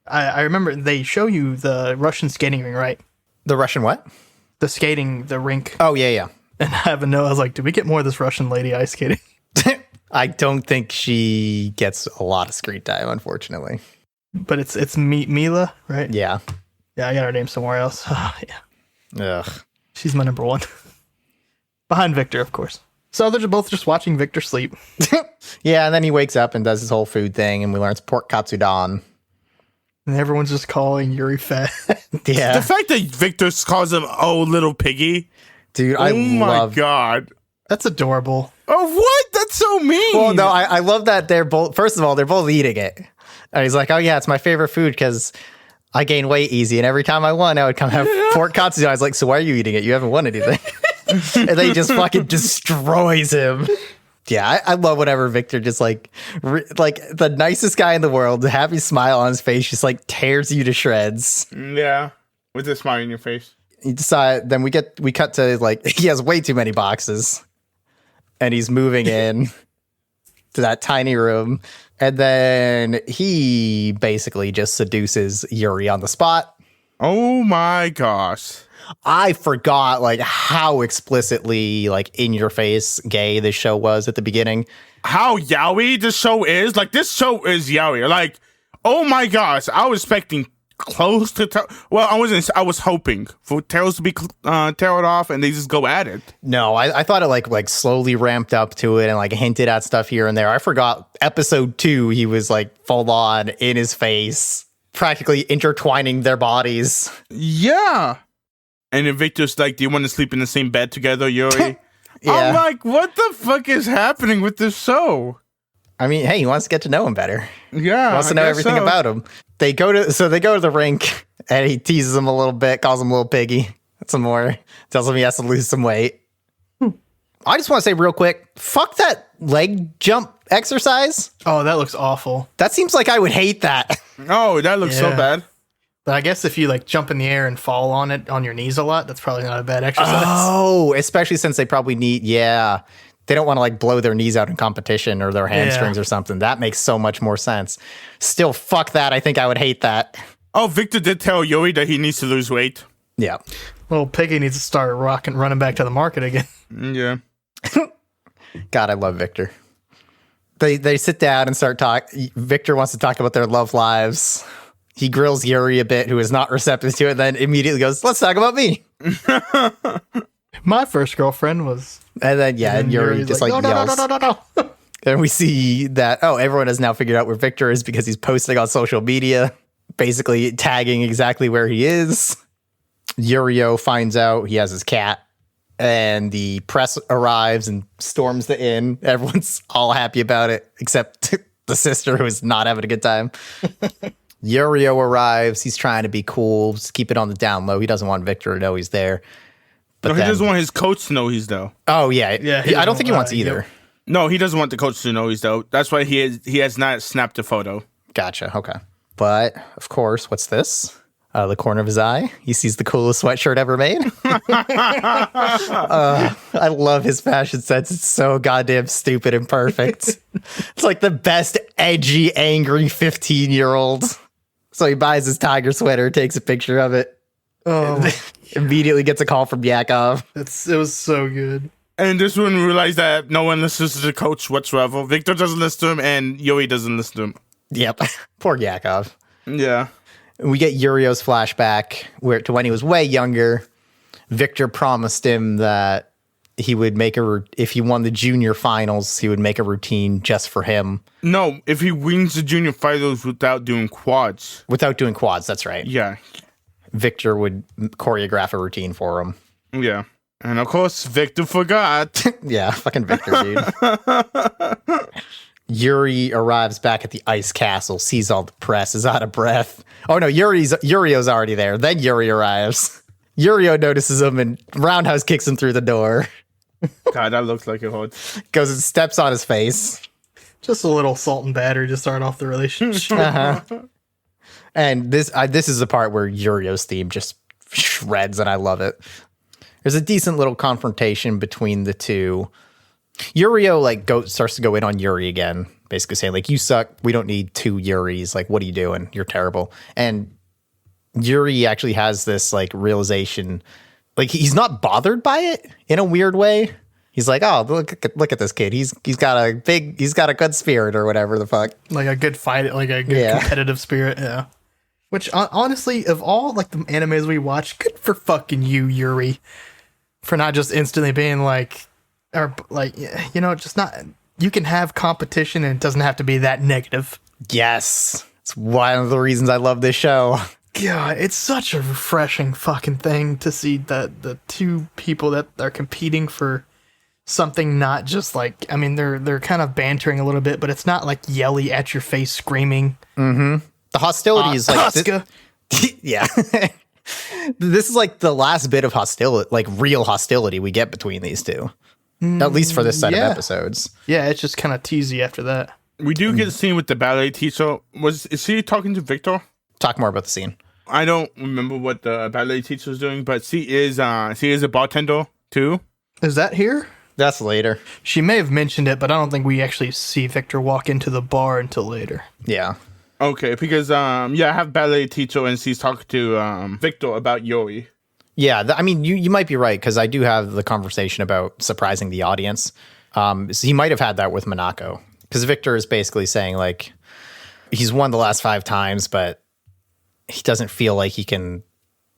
I remember they show you the Russian skating ring, right?
The Russian what?
The rink.
Oh yeah.
And I have a note. I was like, "Did we get more of this Russian lady ice skating?"
I don't think she gets a lot of screen time, unfortunately.
But it's Mila, right?
Yeah.
Yeah, I got her name somewhere else. Yeah,
Ugh.
she's my number one. Behind Victor, of course. So they're both just watching Victor sleep.
Yeah, and then he wakes up and does his whole food thing, and we learn it's pork katsudon.
And everyone's just calling Yuri fat.
Yeah.
The fact that Victor calls him "oh little piggy,"
Dude,
oh my god.
That's adorable.
Oh what? That's so mean.
Well, no, I love that they're both, first of all, they're both eating it. And he's like, oh yeah, it's my favorite food because I gain weight easy. And every time I won, I would come have pork katsudon. I was like, so why are you eating it? You haven't won anything. And then he just fucking destroys him. Yeah, I love whenever Victor just like the nicest guy in the world, the happy smile on his face, just like tears you to shreds.
Yeah, with a smile on your face.
You decide, then we cut to like, he has way too many boxes. And he's moving in to that tiny room. And then he basically just seduces Yuri on the spot.
Oh my gosh.
I forgot like how explicitly like in your face gay this show was at the beginning.
How yaoi this show is. Like, this show is yaoi. Like, oh my gosh. I was expecting close to well, I was hoping for tails to be tailed off and they just go at it.
No, I thought it like slowly ramped up to it and like hinted at stuff here and there. I forgot episode 2 he was like full on in his face, practically intertwining their bodies.
Yeah. And then Victor's like, do you want to sleep in the same bed together, Yuri?
Yeah.
I'm like, what the fuck is happening with this show?
I mean, hey, he wants to get to know him better.
Yeah.
He wants to know everything about him. They go to the rink and he teases him a little bit, calls him little piggy. Some more. Tells him he has to lose some weight. I just want to say real quick, fuck that leg jump exercise.
Oh, that looks awful.
That seems like I would hate that.
Oh, that looks so
Yeah.
bad.
But I guess if you like jump in the air and fall on it on your knees a lot, that's probably not a bad exercise.
Oh, especially since they probably need, they don't want to like blow their knees out in competition or their hamstrings or something. That makes so much more sense. Still, fuck that. I think I would hate that.
Oh, Victor did tell Yuri that he needs to lose weight.
Yeah.
Little piggy needs to start running back to the market again.
Yeah.
God, I love Victor. They sit down and start talking. Victor wants to talk about their love lives. He grills Yuri a bit, who is not receptive to it, then immediately goes, let's talk about me.
My first girlfriend was...
And then, and Yuri
Yuri's
just like
no,
yells.
No.
And we see that, everyone has now figured out where Victor is because he's posting on social media, basically tagging exactly where he is. Yurio finds out he has his cat, and the press arrives and storms the inn. Everyone's all happy about it, except the sister, who is not having a good time. Yurio arrives. He's trying to be cool, just keep it on the down low. He doesn't want Victor to know he's there. But
No, he doesn't want his coach to know he's there.
Oh, yeah.
he
I don't think he
doesn't
wants
want-
either.
No, he doesn't want the coach to know he's there. That's why he has not snapped a photo.
Gotcha. Okay. But, of course, what's this? The corner of his eye. He sees the coolest sweatshirt ever made. I love his fashion sense. It's so goddamn stupid and perfect. It's like the best edgy, angry 15-year-old. So he buys his tiger sweater, takes a picture of it.
Oh,
Immediately gets a call from Yakov.
it was so good.
And this one we realized that no one listens to the coach whatsoever. Victor doesn't listen to him, and Yuri doesn't listen to him.
Yep. Poor Yakov.
Yeah.
We get Yurio's flashback to when he was way younger. Victor promised him that he would if he won the junior finals, he would make a routine just for him.
No, if he wins the junior finals without doing quads.
Without doing quads, that's right.
Yeah.
Victor would choreograph a routine for him.
Yeah. And of course, Victor forgot.
Yeah, fucking Victor, dude. Yuri arrives back at the ice castle, sees all the press, is out of breath. Oh no, Yurio's already there. Then Yuri arrives. Yurio notices him and roundhouse kicks him through the door.
God, that looks like it hurt.
Goes and steps on his face.
Just a little salt and batter to start off the relationship.
And this is the part where Yurio's theme just shreds, and I love it. There's a decent little confrontation between the two. Yurio starts to go in on Yuri again, basically saying like, "You suck. We don't need two Yuris. Like, what are you doing? You're terrible." And Yuri actually has this like realization like he's not bothered by it in a weird way. He's like, oh, look at this kid. He's got a good spirit or whatever the fuck.
Like a good fight, like a good competitive spirit. Yeah. Which honestly, of all like the animes we watch, good for fucking you, Yuri, for not just instantly being like, or like, just not. You can have competition and it doesn't have to be that negative.
Yes, it's one of the reasons I love this show.
God, it's such a refreshing fucking thing to see that the two people that are competing for something, not just like, I mean, they're kind of bantering a little bit, but it's not like yelly at your face screaming.
Mm-hmm. The hostility is like
Asuka.
Yeah. This is like the last bit of hostility, like real hostility we get between these two. At least for this set of episodes.
Yeah, it's just kind of teasy after that.
We do get a scene with the ballet teacher. Is she talking to Victor?
Talk more about the scene.
I don't remember what the ballet teacher was doing, but she is a bartender too.
Is that here?
That's later.
She may have mentioned it, but I don't think we actually see Victor walk into the bar until later.
Yeah.
Okay, because I have ballet teacher and she's talking to Victor about Yuri.
Yeah, I mean, you might be right, because I do have the conversation about surprising the audience. So he might have had that with Monako, because Victor is basically saying, like, he's won the last 5 times, but he doesn't feel like he can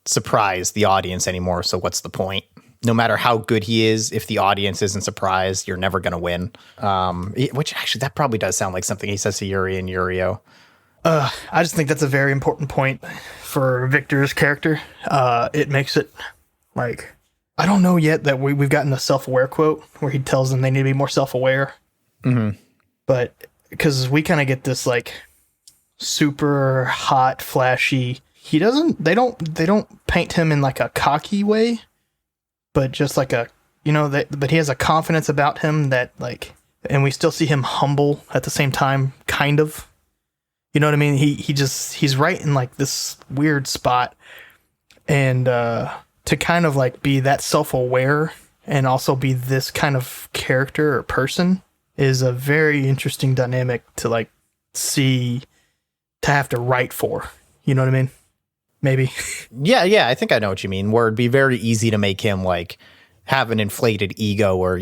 surprise the audience anymore, so what's the point? No matter how good he is, if the audience isn't surprised, you're never going to win. Which, actually, that probably does sound like something he says to Yuri and Yurio.
I just think that's a very important point for Victor's character. It makes it like, I don't know yet that we've gotten the self-aware quote where he tells them they need to be more self-aware.
Mm-hmm.
But because we kind of get this like super hot, flashy. They don't paint him in like a cocky way, but just like a, but he has a confidence about him that like, and we still see him humble at the same time, kind of. You know what I mean? He's right in like this weird spot, and to kind of like be that self-aware and also be this kind of character or person is a very interesting dynamic to like see, to have to write for. You know what I mean? Maybe.
Yeah, I think I know what you mean. Where it'd be very easy to make him like have an inflated ego, or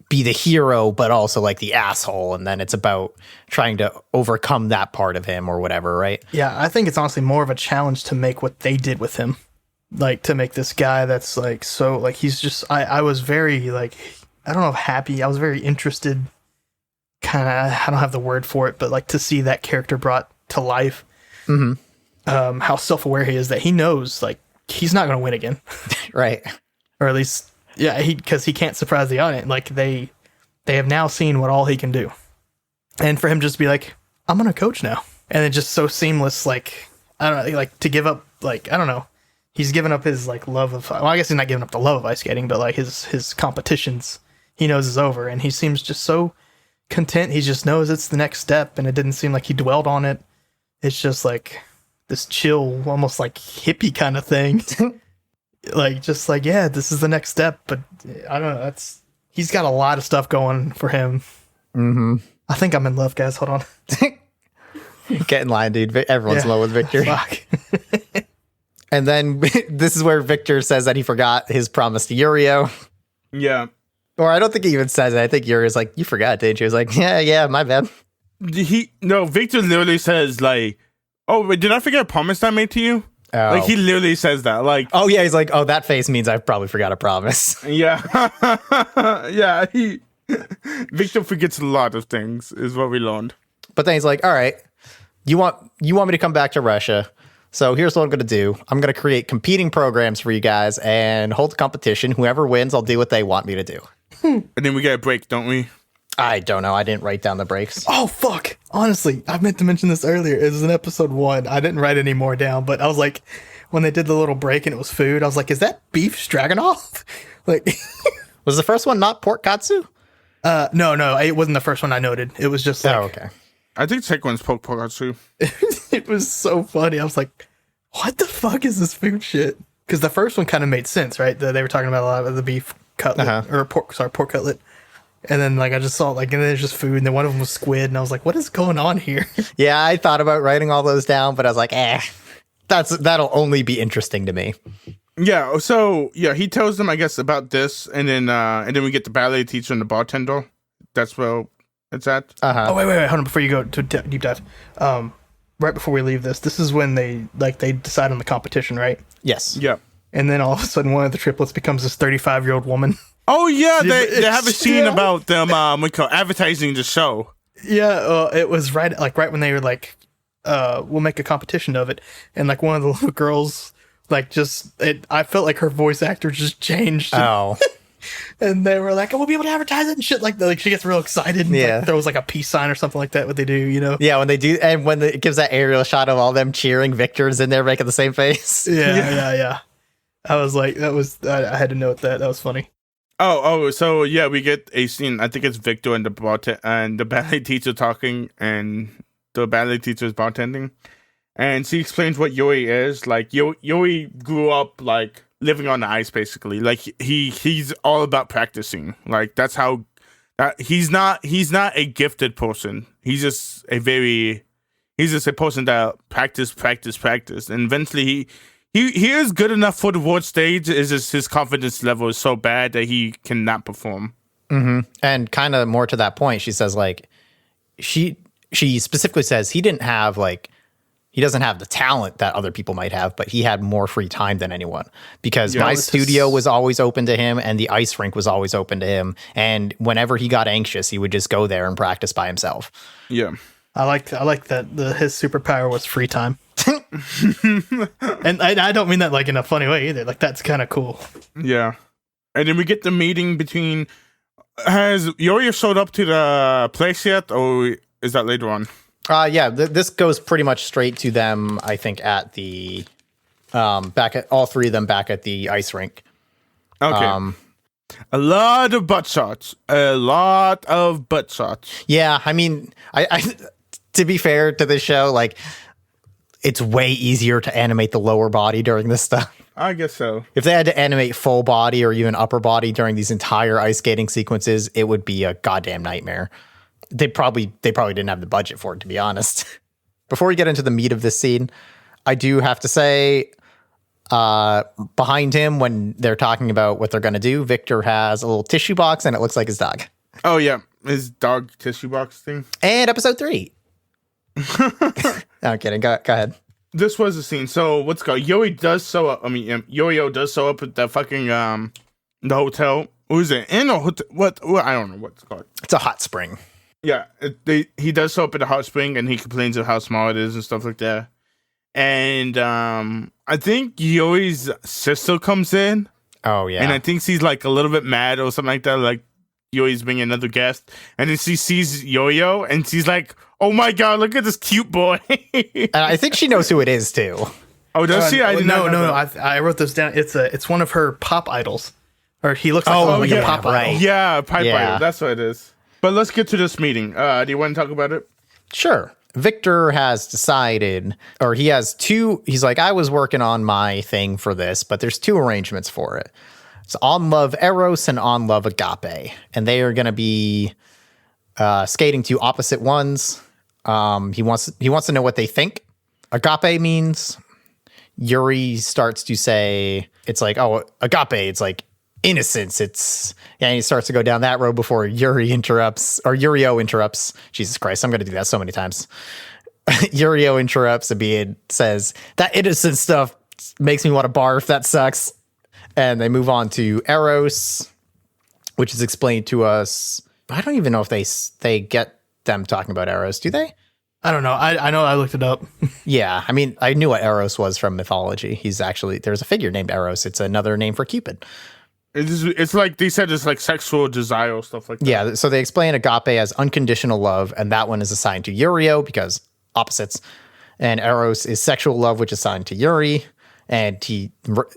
be the hero, but also like the asshole, and then it's about trying to overcome that part of him or whatever, right?
Yeah, I think it's honestly more of a challenge to make what they did with him, like to make this guy that's like so like he's just. I was very like, I don't know if happy. I was very interested. Kind of, I don't have the word for it, but like to see that character brought to life.
Mm-hmm.
How self-aware he is, that he knows like he's not going to win again,
right?
Or at least. Yeah, because he can't surprise the audience. Like they have now seen what all he can do, and for him just to be like, "I'm gonna coach now," and it's just so seamless. Like I don't know, like to give up. Like I don't know, he's given up his like love of. Well, I guess he's not giving up the love of ice skating, but like his competitions, he knows is over, and he seems just so content. He just knows it's the next step, and it didn't seem like he dwelled on it. It's just like this chill, almost like hippie kind of thing. Like, just like, yeah, this is the next step, but I don't know. He's got a lot of stuff going for him.
Mm-hmm.
I think I'm in love, guys. Hold on.
Get in line, dude. Everyone's in love with Victor.
Fuck.
And then this is where Victor says that he forgot his promise to Yurio.
Yeah.
Or I don't think he even says it. I think Yuri's like, you forgot, didn't you? He was like, yeah, my bad.
Victor literally says like, oh, wait, did I forget a promise I made to you?
Oh.
Like he literally says that. Like,
oh yeah, he's like, oh, that face means I probably forgot a promise.
Yeah, yeah. Victor forgets a lot of things, is what we learned.
But then he's like, all right, you want me to come back to Russia? So here's what I'm gonna do. I'm gonna create competing programs for you guys and hold a competition. Whoever wins, I'll do what they want me to do.
And then we get a break, don't we?
I don't know. I didn't write down the breaks.
Oh, fuck. Honestly, I meant to mention this earlier. It was in episode 1. I didn't write any more down, but I was like, when they did the little break and it was food, I was like, is that beef stroganoff? Like,
was the first one not pork katsu?
No, it wasn't the first one I noted. It was just like,
oh, okay.
I think the second one's pork katsu.
It was so funny. I was like, what the fuck is this food shit? Because the first one kind of made sense, right? They were talking about a lot of the beef cutlet, or pork cutlet. And then, like, I just saw, like, and then there's just food, and then one of them was squid, and I was like, what is going on here?
Yeah, I thought about writing all those down, but I was like, that'll only be interesting to me.
Yeah, so yeah, he tells them, I guess, about this, and then we get the ballet teacher and the bartender. That's where it's at.
Oh wait, hold on before you go to deep dive. Right before we leave this is when they decide on the competition, right?
Yes.
Yeah.
And then all of a sudden, one of the triplets becomes this 35-year-old woman.
Oh yeah, they have a scene
Yeah.
about them advertising the show.
Yeah, it was right when they were like, we'll make a competition of it, and like one of the little girls, like I felt like her voice actor just changed.
Oh.
And they were like, "Oh, we'll be able to advertise it and shit." Like, she gets real excited. And
Yeah.
like, throws like a peace sign or something like that. What they do, you know?
Yeah, when they do, and when it gives that aerial shot of all them cheering, Victor's in there making the same face.
Yeah. I was like, I had to note that. That was funny.
So yeah, we get a scene. I think it's Victor and the ballet teacher talking, and the ballet teacher is bartending, and she explains what Yuri is. Like Yuri grew up like living on the ice, basically. Like he's all about practicing. Like that's how. He's not a gifted person. He's just a person that practice, and eventually he is good enough for the world stage. Is just his confidence level is so bad that he cannot perform.
Mm-hmm. And kind of more to that point, she says like she specifically says he doesn't have the talent that other people might have, but he had more free time than anyone because my studio was always open to him and the ice rink was always open to him. And whenever he got anxious, he would just go there and practice by himself.
Yeah.
I like that his superpower was free time. And I don't mean that like in a funny way either. Like that's kind of cool.
Yeah. And then we get the meeting between. Has Yuri showed up to the place yet, or is that later on?
Yeah, this goes pretty much straight to them, I think, at the all three of them back at the ice rink.
Okay. A lot of butt shots. Yeah,
I mean, I to be fair to this show, like, it's way easier to animate the lower body during this stuff.
I guess so.
If they had to animate full body or even upper body during these entire ice skating sequences, it would be a goddamn nightmare. They probably didn't have the budget for it, to be honest. Before we get into the meat of this scene, I do have to say, behind him, when they're talking about what they're going to do, Victor has a little tissue box, and it looks like his dog.
Oh, yeah. His dog tissue box thing.
And episode 3. I'm kidding. Go ahead.
This was the scene. So, what's it called? Yuri does show up. Yo-Yo does show up at the fucking, the hotel. Who is it? In a hotel? What? I don't know what it's called.
It's a hot spring.
Yeah, he does show up at the hot spring, and he complains of how small it is and stuff like that. And I think Yuri's sister comes in.
Oh, yeah.
And I think she's like a little bit mad or something like that. Like Yuri's being another guest. And then she sees Yo-Yo, and she's like, oh my God, look at this cute boy.
And I think she knows who it is, too.
Oh, does she? I did not know that.
I wrote this down. It's one of her pop idols. Or he looks like a pop idol.
Yeah, pipe idol. That's what it is. But let's get to this meeting. Do you want to talk about it?
Sure. Victor has decided, or he has two. He's like, I was working on my thing for this, but there's 2 arrangements for it. It's On Love Eros and On Love Agape. And they are going to be skating to opposite ones. He wants to know what they think. Agape means Yuri starts to say, it's like, oh, agape. It's like innocence. And he starts to go down that road before Yurio interrupts. Jesus Christ, I'm going to do that so many times. Yurio interrupts and says, that innocent stuff makes me want to barf. That sucks. And they move on to Eros, which is explained to us. I don't even know if they get them talking about Eros, do they?
I don't know. I know I looked it up.
Yeah, I mean, I knew what Eros was from mythology. There's a figure named Eros. It's another name for Cupid.
It's like they said it's like sexual desire or stuff like that.
Yeah, so they explain agape as unconditional love, and that one is assigned to Yurio because opposites. And Eros is sexual love, which is assigned to Yuri. And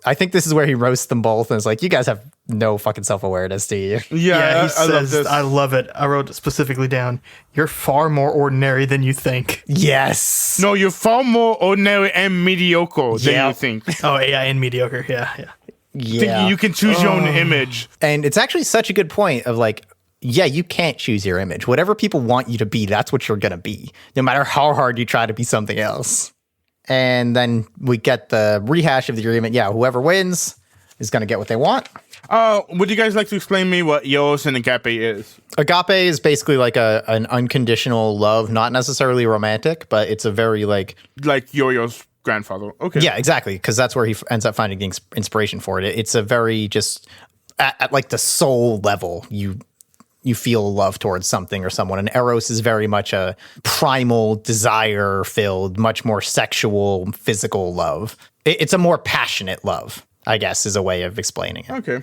I think this is where he roasts them both and is like, you guys have no fucking self-awareness, do you?
Yeah, he says, I love it. I wrote it specifically down. You're far more ordinary than you think.
Yes.
No, you're far more ordinary and mediocre than you think.
Oh, yeah, and mediocre. Yeah.
Yeah.
You can choose your own image.
And it's actually such a good point of like, yeah, you can't choose your image. Whatever people want you to be, that's what you're going to be, no matter how hard you try to be something else. And then we get the rehash of the agreement. Yeah, whoever wins is going to get what they want.
Would you guys like to explain me what Eros and agape is?
Agape is basically like an unconditional love, not necessarily romantic, but it's a very like
Yorio's grandfather. Okay.
Yeah, exactly, because that's where he ends up finding the inspiration for it. It's a very just at like the soul level, you feel love towards something or someone. And Eros is very much a primal, desire-filled, much more sexual, physical love. It's a more passionate love, I guess, is a way of explaining it.
Okay.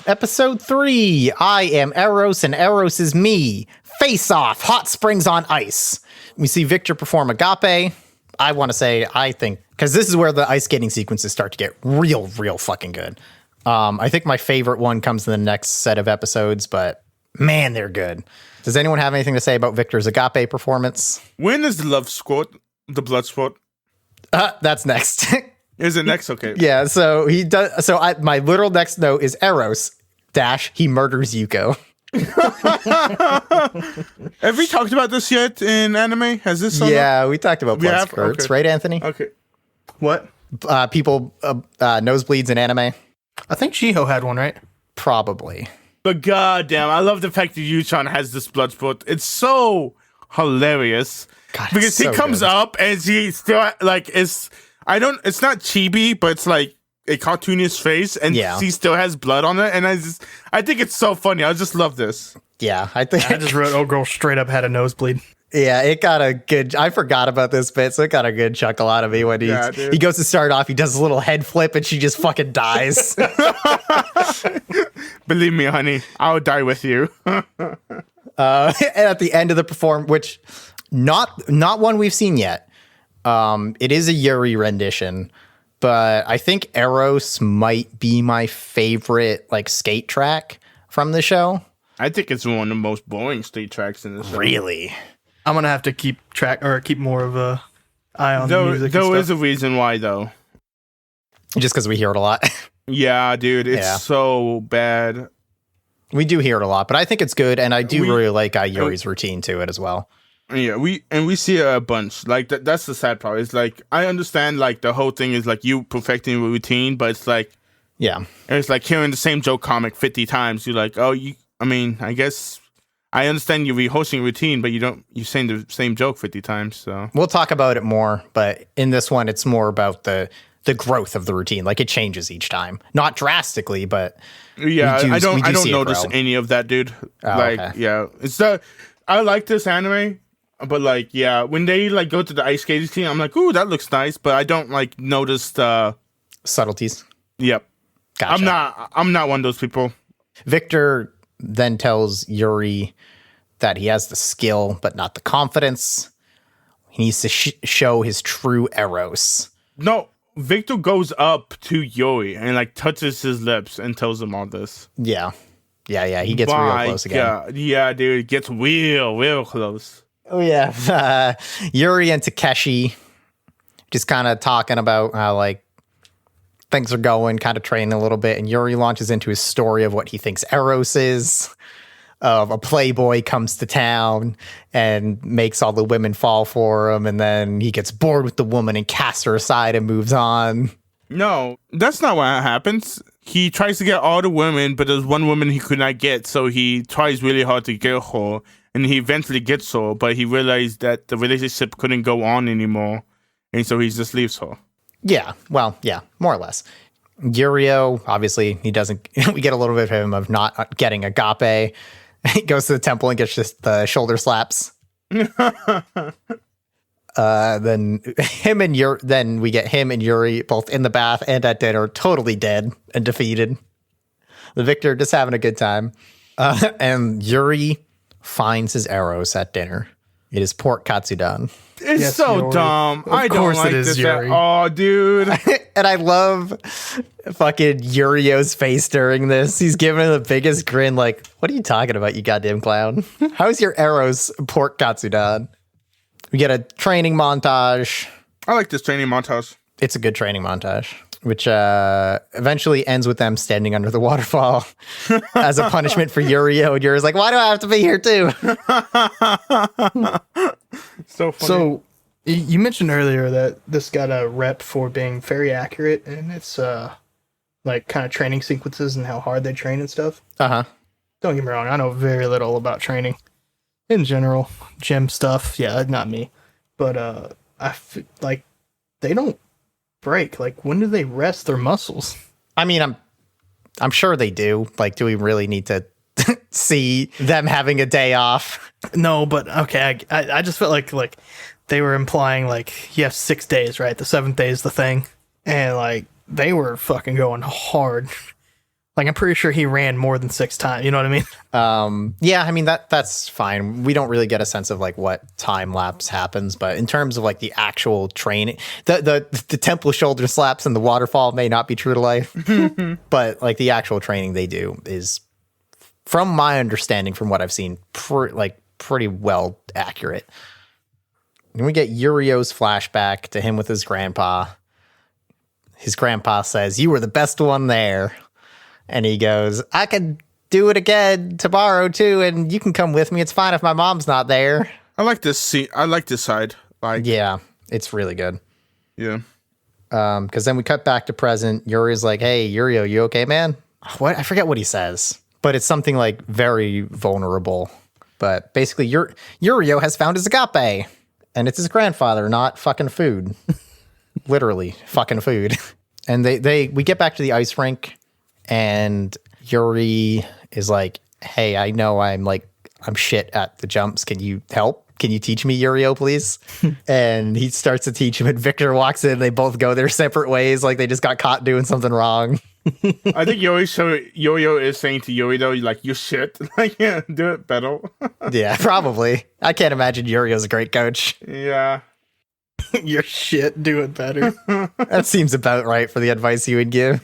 Episode 3, I am Eros and Eros is me. Face off, hot springs on ice. We see Victor perform agape. I think, because this is where the ice skating sequences start to get real fucking good. I think my favorite one comes in the next set of episodes, but man, they're good. Does anyone have anything to say about Victor's agape performance?
When is the love squirt? The blood squirt?
That's next.
Is it next? Okay.
Yeah, so he does. So my literal next note is Eros - he murders Yuko.
Have we talked about this yet in anime? Has this?
Yeah, we talked about blood squirts,
okay.
right, Anthony?
Okay.
What?
People nosebleeds in anime.
I think Shiho had one, right?
Probably.
But goddamn, I love the fact that Yuchan has this blood sport. It's so hilarious.
God,
because
so
he comes
good.
up and he still like it's not chibi, but it's like a cartoonish face, and he still has blood on it, and I think it's so funny. I just love this.
Yeah, I think
I just wrote, "Oh, girl, straight up had a nosebleed."
Yeah, it got a good. I forgot about this bit, so it got a good chuckle out of me when he goes to start off. He does a little head flip, and she just fucking dies.
Believe me, honey, I'll die with you.
And at the end of the perform, which not one we've seen yet. It is a Yuri rendition, but I think Eros might be my favorite like skate track from the show.
I think it's one of the most boring skate tracks in the show.
Really?
I'm gonna have to keep more of a eye on the music.
There is a reason why, though.
Just because we hear it a lot.
Yeah, dude, it's so bad.
We do hear it a lot, but I think it's good, and I do really like Yuri's routine to it as well.
Yeah, we see it a bunch. Like that's the sad part. It's like I understand like the whole thing is like you perfecting a routine, but it's like it's like hearing the same joke comic 50 times. You're like, I guess I understand you're rehearsing a routine, but you're saying the same joke 50 times. So
we'll talk about it more, but in this one, it's more about the growth of the routine. Like it changes each time, not drastically, but
I don't notice any of that, dude.
Okay.
It's I like this anime, but like when they like go to the ice skating scene, I'm like, ooh, that looks nice, but I don't like notice the
subtleties.
Yep,
gotcha.
I'm not one of those people.
Victor then tells Yuri that he has the skill, but not the confidence. He needs to show his true Eros.
No, Victor goes up to Yuri and like touches his lips and tells him all this.
Yeah. He gets real close again.
Yeah, dude, it gets real close.
Oh yeah, Yuri and Takeshi just kind of talking about how like things are going, kind of training a little bit, and Yuri launches into his story of what he thinks Eros is. Of a playboy comes to town and makes all the women fall for him, and then he gets bored with the woman and casts her aside and moves on.
No, that's not what happens. He tries to get all the women, but there's one woman he could not get, so he tries really hard to get her, and he eventually gets her, but he realized that the relationship couldn't go on anymore, and so he just leaves her.
Yeah, well, yeah, more or less. Yurio, obviously, he doesn't. We get a little bit of him of not getting agape. He goes to the temple and gets just the shoulder slaps. Then we get him and Yuri both in the bath and at dinner, totally dead and defeated. The victor just having a good time. And Yuri finds his Eros at dinner. It is pork katsudan.
It's Yuri. Dumb. I don't like this
Yuri.
at all, dude.
And I love fucking Yurio's face during this. He's giving the biggest grin like, what are you talking about, you goddamn clown? How's your Eros pork katsudan? We get a training montage.
I like this training montage.
It's a good training montage, which eventually ends with them standing under the waterfall as a punishment for Yurio. And Yuri's like, why do I have to be here too?
So funny.
So you mentioned earlier that this got a rep for being very accurate and its like kind of training sequences and how hard they train and stuff.
Uh-huh.
Don't get me wrong, I know very little about training in general, gym stuff. Yeah, not me, but like they don't break. Like when do they rest their muscles?
I mean, I'm sure they do. Like, do we really need to see them having a day off?
No, but okay, I just felt like they were implying like you have 6 days, right? The 7th day is the thing, and like they were fucking going hard. Like I'm pretty sure he ran more than 6 times. You know what I mean?
Yeah, I mean that's fine. We don't really get a sense of like what time lapse happens, but in terms of like the actual training, the temple shoulder slaps and the waterfall may not be true to life, but like the actual training they do is, from my understanding, from what I've seen, pretty well accurate. And we get Yurio's flashback to him with his grandpa. His grandpa says, "You were the best one there." And he goes, "I could do it again tomorrow too, and you can come with me. It's fine if my mom's not there."
I like this scene. I like this side. Like,
Yeah, it's really good.
yeah.
Because then we cut back to present. Yuri's like, "Hey, Yurio, you okay, man?" What? I forget what he says, but it's something like very vulnerable. But basically, Yurio has found his agape, and it's his grandfather, not fucking food. Literally, fucking food. And we get back to the ice rink. And Yuri is like, "Hey, I know I'm shit at the jumps. Can you help? Can you teach me, Yurio, please?" And he starts to teach him, and Victor walks in. They both go their separate ways, like they just got caught doing something wrong.
I think Yo-Yo is saying to Yuri though, like, "You shit, like, yeah, do it better."
Yeah, probably. I can't imagine Yurio's a great coach.
Yeah.
Your shit, do it better.
That seems about right for the advice you would give.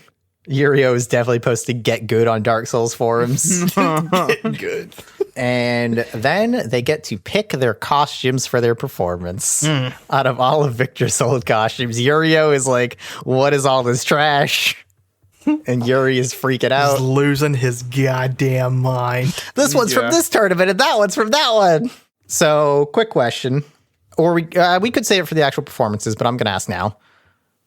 Yurio is definitely posting "get good" on Dark Souls forums.
Good.
And then they get to pick their costumes for their performance. Out of all of Victor's old costumes, Yurio is like, "What is all this trash?" And Yuri is freaking out.
He's losing his goddamn mind.
This one's from this tournament, and that one's from that one. So, quick question. Or we could save it for the actual performances, but I'm going to ask now.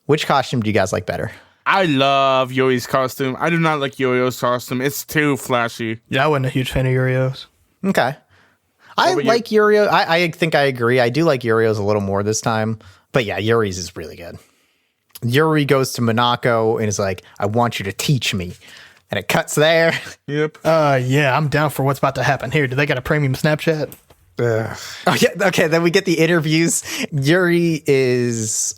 Which costume do you guys like better?
I love Yuri's costume. I do not like Yo-Yo's costume. It's too flashy.
Yeah, I wasn't a huge fan of Yurio's.
Okay. I like Yurio. I think I agree. I do like Yurio's a little more this time. But yeah, Yuri's is really good. Yuri goes to Monaco and is like, "I want you to teach me." And it cuts there.
Yep.
Yeah, I'm down for what's about to happen here. Do they got a premium Snapchat?
Oh yeah, okay, then we get the interviews. Yuri is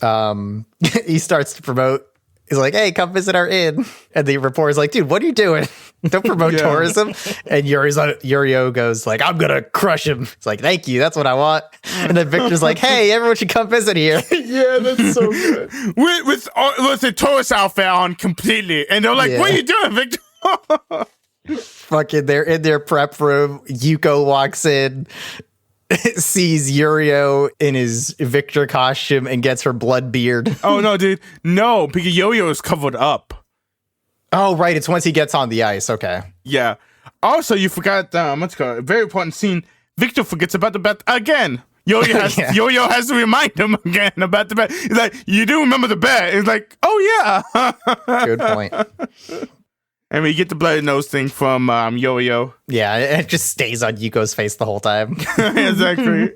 he starts to promote. He's like, "Hey, come visit our inn." And the reporter's like, "Dude, what are you doing? Don't promote tourism." And Yurio goes like, "I'm gonna crush him." It's like, "Thank you, that's what I want." And then Victor's like, "Hey, everyone should come visit here."
Yeah, that's so good.
with the tourist outfit on completely, and they're like, "What are you doing, Victor?"
Fucking, they're in their prep room. Yuko walks in, sees Yurio in his Victor costume, and gets her blood beard.
Oh no, dude, no, because Yo-Yo is covered up.
Oh right, it's once he gets on the ice. Okay.
Yeah. Also, you forgot what's it called? A very important scene. Victor forgets about the bet again. Yo-Yo has to remind him again about the bet. He's like, "You do remember the bet?" He's like, "Oh yeah."
Good point.
And we get the bloody nose thing from Yo-Yo.
Yeah, it just stays on Yuko's face the whole time.
Exactly.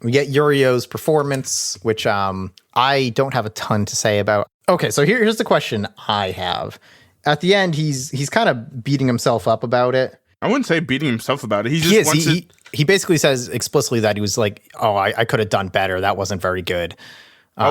We get Yurio's performance, which I don't have a ton to say about. Okay, so here's the question I have. At the end, he's kind of beating himself up about it.
I wouldn't say beating himself about it. He just wants it.
He basically says explicitly that he was like, "Oh, I could have done better. That wasn't very good."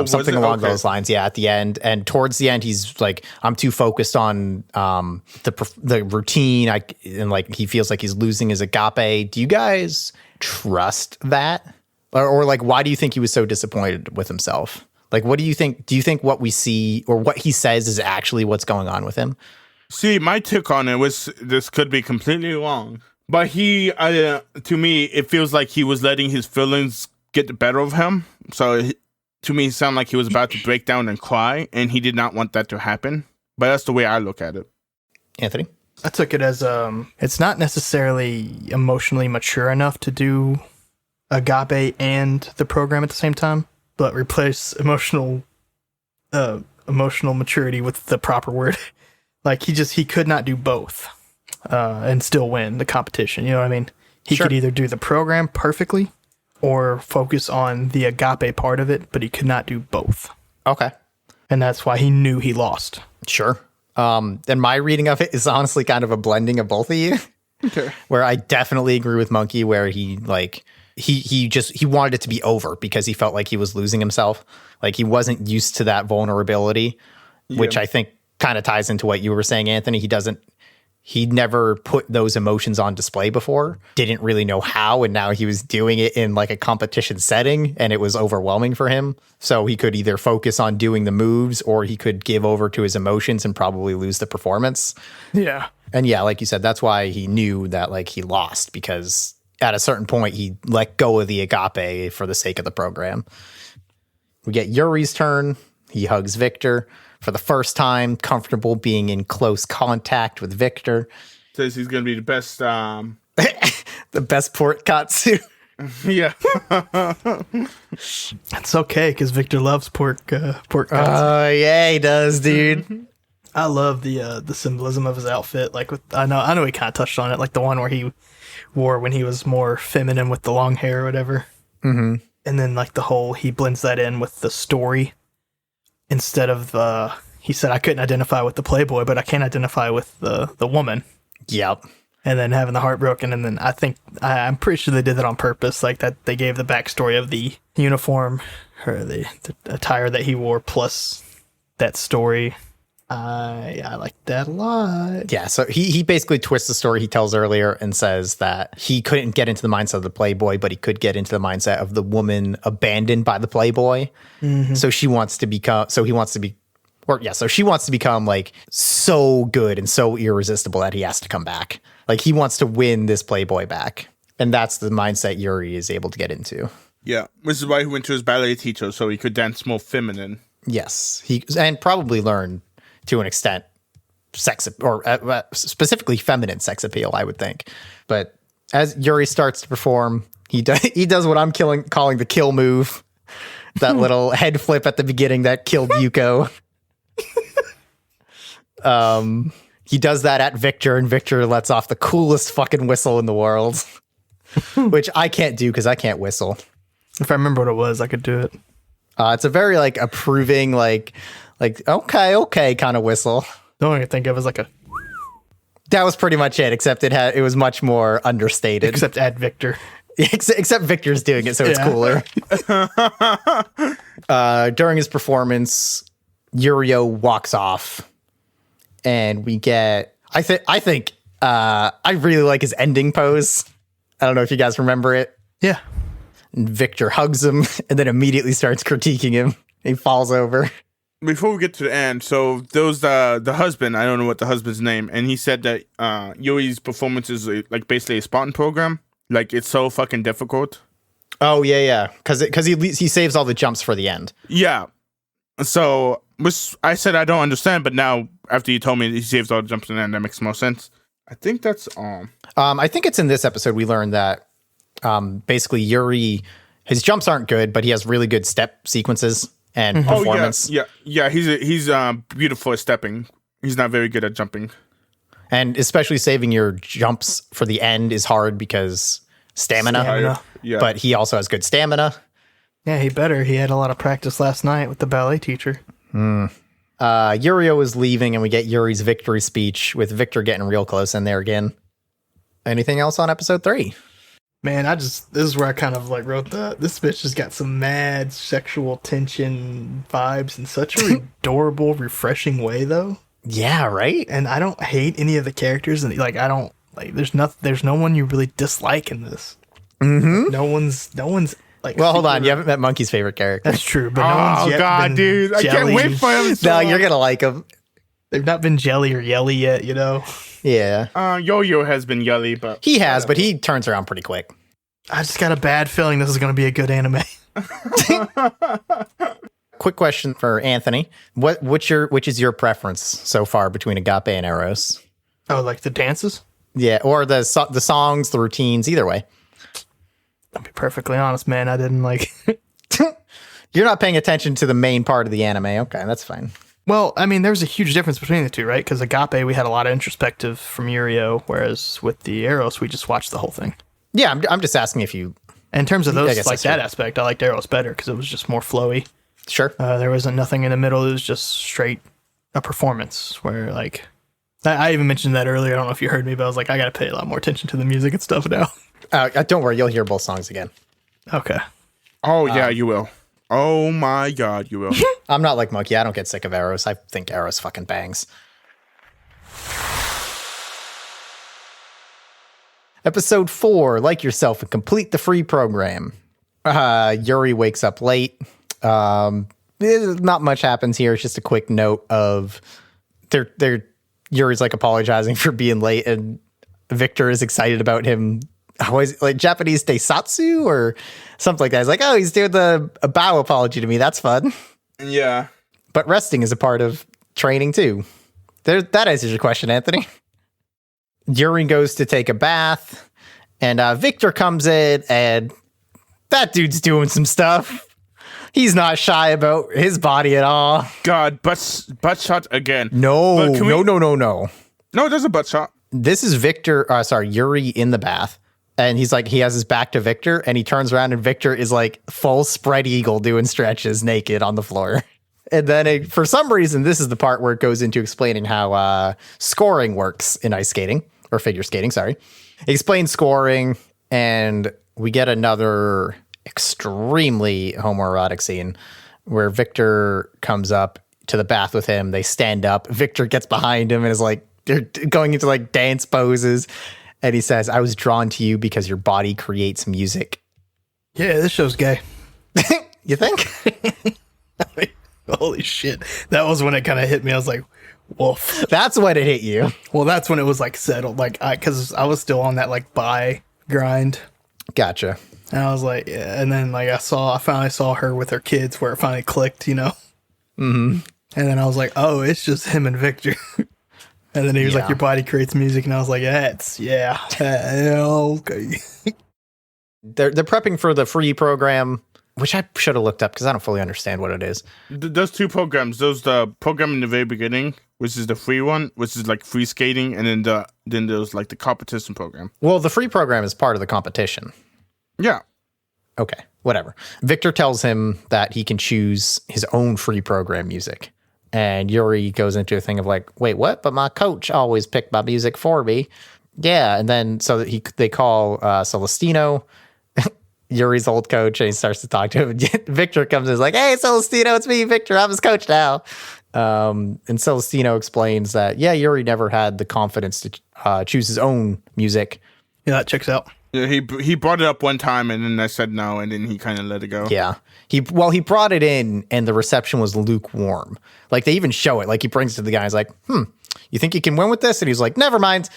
Something along those lines. Yeah, at the end. And towards the end, he's like, "I'm too focused on the routine." And like he feels like he's losing his agape. Do you guys trust that? Or like, why do you think he was so disappointed with himself? Like, what do you think? Do you think what we see or what he says is actually what's going on with him?
See, my take on it was this could be completely wrong. But to me, it feels like he was letting his feelings get the better of him. So to me, it sounded like he was about to break down and cry, and he did not want that to happen. But that's the way I look at it.
Anthony?
I took it as it's not necessarily emotionally mature enough to do agape and the program at the same time, but replace emotional maturity with the proper word. Like he could not do both and still win the competition. You know what I mean? He
Sure.
could either do the program perfectly or focus on the agape part of it, but he could not do both.
Okay.
And that's why he knew he lost.
Sure. And my reading of it is honestly kind of a blending of both of you.
Okay.
Where I definitely agree with Monkey, where he wanted it to be over because he felt like he was losing himself. Like he wasn't used to that vulnerability, which I think kind of ties into what you were saying, Anthony. He never put those emotions on display before, didn't really know how, and now he was doing it in like a competition setting, and it was overwhelming for him. So he could either focus on doing the moves, or he could give over to his emotions and probably lose the performance.
Yeah.
And yeah, like you said, that's why he knew that like he lost, because at a certain point he let go of the agape for the sake of the program. We get Yuri's turn. He hugs Victor. For the first time, comfortable being in close contact with Victor.
Says he's gonna be the best.
The best pork katsu.
Yeah.
It's okay because Victor loves pork cuts.
Oh yeah, he does, dude.
I love the symbolism of his outfit. Like I know he kind of touched on it, like the one where he wore when he was more feminine with the long hair or whatever. Mm-hmm. And then like he blends that in with the story. Instead of, he said, I couldn't identify with the Playboy, but I can identify with the woman.
Yep.
And then having the heart broken. And then I'm pretty sure they did that on purpose. Like that they gave the backstory of the uniform or the attire that he wore plus that story. I like that a lot.
Yeah, so he basically twists the story he tells earlier and says that he couldn't get into the mindset of the Playboy, but he could get into the mindset of the woman abandoned by the Playboy. Mm-hmm. So she wants to become like so good and so irresistible that he has to come back. Like he wants to win this Playboy back. And that's the mindset Yuri is able to get into.
Yeah. Which is why he went to his ballet teacher, so he could dance more feminine.
Yes. And probably learn to an extent sex or specifically feminine sex appeal, I would think. But as Yuri starts to perform, he does what I'm calling the kill move. That little head flip at the beginning that killed Yuko. He does that at Victor, and Victor lets off the coolest fucking whistle in the world, which I can't do because I can't whistle.
If I remember what it was, I could do it.
It's a very like approving, like okay kind of whistle.
The only thing I think of is like a.
That was pretty much it, except it was much more understated.
Except add Victor.
Except Victor's doing it, so it's cooler. During his performance, Yurio walks off, and we get. I think I really like his ending pose. I don't know if you guys remember it.
Yeah.
And Victor hugs him, and then immediately starts critiquing him. He falls over.
Before we get to the end, so there was the husband. I don't know what the husband's name, and he said that Yuri's performance is like basically a Spartan program. Like it's so fucking difficult.
Oh yeah, because he saves all the jumps for the end.
Yeah. So which I said I don't understand, but now after you told me he saves all the jumps in the end, that makes more sense. I think that's
I think it's in this episode we learned that basically Yuri, his jumps aren't good, but he has really good step sequences and performance.
Oh yeah. He's beautiful at stepping. He's not very good at jumping.
And especially saving your jumps for the end is hard because stamina.
Yeah.
But he also has good stamina.
Yeah, he better. He had a lot of practice last night with the ballet teacher.
Yurio is leaving, and we get Yuri's victory speech with Victor getting real close in there again. Anything else on episode 3?
Man, this is where I kind of like wrote this bitch has got some mad sexual tension vibes in such a adorable, refreshing way, though.
Yeah, right?
And I don't hate any of the characters, and like I don't like. There's no one you really dislike in this. Mm-hmm. No one's like.
Well, hold on, you haven't met Monkey's favorite character.
That's true, but no one's yet been
dude, I can't wait for him.
No, you're gonna like him.
They've not been jelly or yelly yet, you know.
Yeah.
Yo-Yo has been yelly, but
he has, but he turns around pretty quick.
I just got a bad feeling this is going to be a good anime.
Quick question for Anthony: which is your preference so far between Agape and Eros?
Oh, like the dances?
Yeah, or the songs, the routines, either way.
I'll be perfectly honest, man. I didn't like.
You're not paying attention to the main part of the anime. Okay, that's fine.
Well, I mean, there's a huge difference between the two, right? Because Agape, we had a lot of introspective from Yurio, whereas with the Eros, we just watched the whole thing.
Yeah, I'm just asking if you...
In terms of
I
those,
guess
like
that's
that
true.
aspect, I liked Eros better because it was just more flowy.
Sure.
There wasn't nothing in the middle. It was just straight a performance where, like, I even mentioned that earlier. I don't know if you heard me, but I was like, I got to pay a lot more attention to the music and stuff now.
Don't worry, you'll hear both songs again.
Okay.
Oh, yeah, you will. Oh, my God, you will.
I'm not like Monkey. I don't get sick of Eros. I think Eros fucking bangs. Episode 4, Like Yourself and Complete the Free Program. Yuri wakes up late. Not much happens here. It's just a quick note of Yuri's like apologizing for being late, and Victor is excited about him. Always like Japanese teisatsu or something like that. He's like, oh, he's doing a bow apology to me. That's fun.
Yeah.
But resting is a part of training too. That answers your question, Anthony. Yuri goes to take a bath, and Victor comes in, and that dude's doing some stuff. He's not shy about his body at all.
God, butt shot again.
No.
No, there's a butt shot.
This is Yuri in the bath. And he's like, he has his back to Victor, and he turns around, and Victor is like full spread eagle doing stretches naked on the floor. And then for some reason, this is the part where it goes into explaining how scoring works in ice skating, or figure skating, sorry. It explains scoring, and we get another extremely homoerotic scene where Victor comes up to the bath with him. They stand up. Victor gets behind him and is like, they're going into like dance poses. And he says, I was drawn to you because your body creates music.
Yeah, this show's gay.
You think?
Holy shit. That was when it kind of hit me. I was like, woof.
That's when it hit you.
Well, that's when it was like settled. Like, because I was still on that like bi grind.
Gotcha.
And I was like, yeah. And then like I finally saw her with her kids where it finally clicked, you know?
Mm-hmm.
And then I was like, oh, it's just him and Victor. And then he was like, your body creates music. And I was like, okay.
They're prepping for the free program, which I should have looked up because I don't fully understand what it is.
There's two programs. There's the program in the very beginning, which is the free one, which is like free skating. And then there's like the competition program.
Well, the free program is part of the competition.
Yeah.
Okay, whatever. Victor tells him that he can choose his own free program music. And Yuri goes into a thing of like, wait, what? But my coach always picked my music for me. Yeah, and then so they call Celestino, Yuri's old coach, and he starts to talk to him. Victor comes in and is like, hey, Celestino, it's me, Victor. I'm his coach now. And Celestino explains that, yeah, Yuri never had the confidence to choose his own music.
Yeah, that checks out.
Yeah, he brought it up one time, and then I said no, and then he kind of let it go.
Yeah. He brought it in, and the reception was lukewarm. Like, they even show it. Like, he brings it to the guy. He's like, you think you can win with this? And he's like, never mind.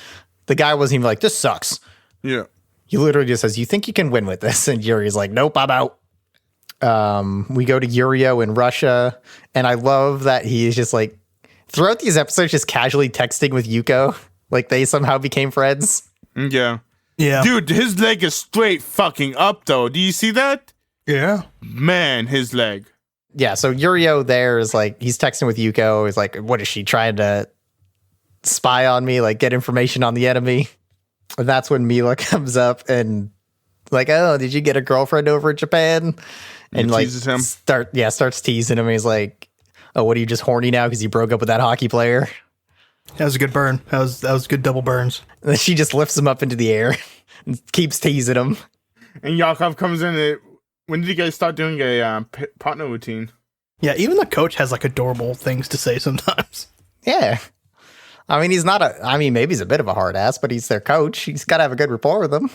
The guy wasn't even like, this sucks.
Yeah.
He literally just says, you think you can win with this? And Yuri's like, nope, I'm out. We go to Yurio in Russia, and I love that he is just like, throughout these episodes, just casually texting with Yuko. Like, they somehow became friends.
Yeah.
Yeah.
Dude, his leg is straight fucking up, though. Do you see that?
Yeah.
Man, his leg.
Yeah, so Yurio there is like, he's texting with Yuko. He's like, what is she trying to spy on me? Like, get information on the enemy? And that's when Mila comes up and like, oh, did you get a girlfriend over in Japan? And like,
teases him.
starts teasing him. He's like, oh, what are you, just horny now because you broke up with that hockey player?
That was a good burn. That was good double burns.
And then she just lifts him up into the air and keeps teasing him.
And Yakov comes in. When did you guys start doing a partner routine?
Yeah, even the coach has like adorable things to say sometimes.
Yeah. I mean, maybe he's a bit of a hard ass, but he's their coach. He's got to have a good rapport with them.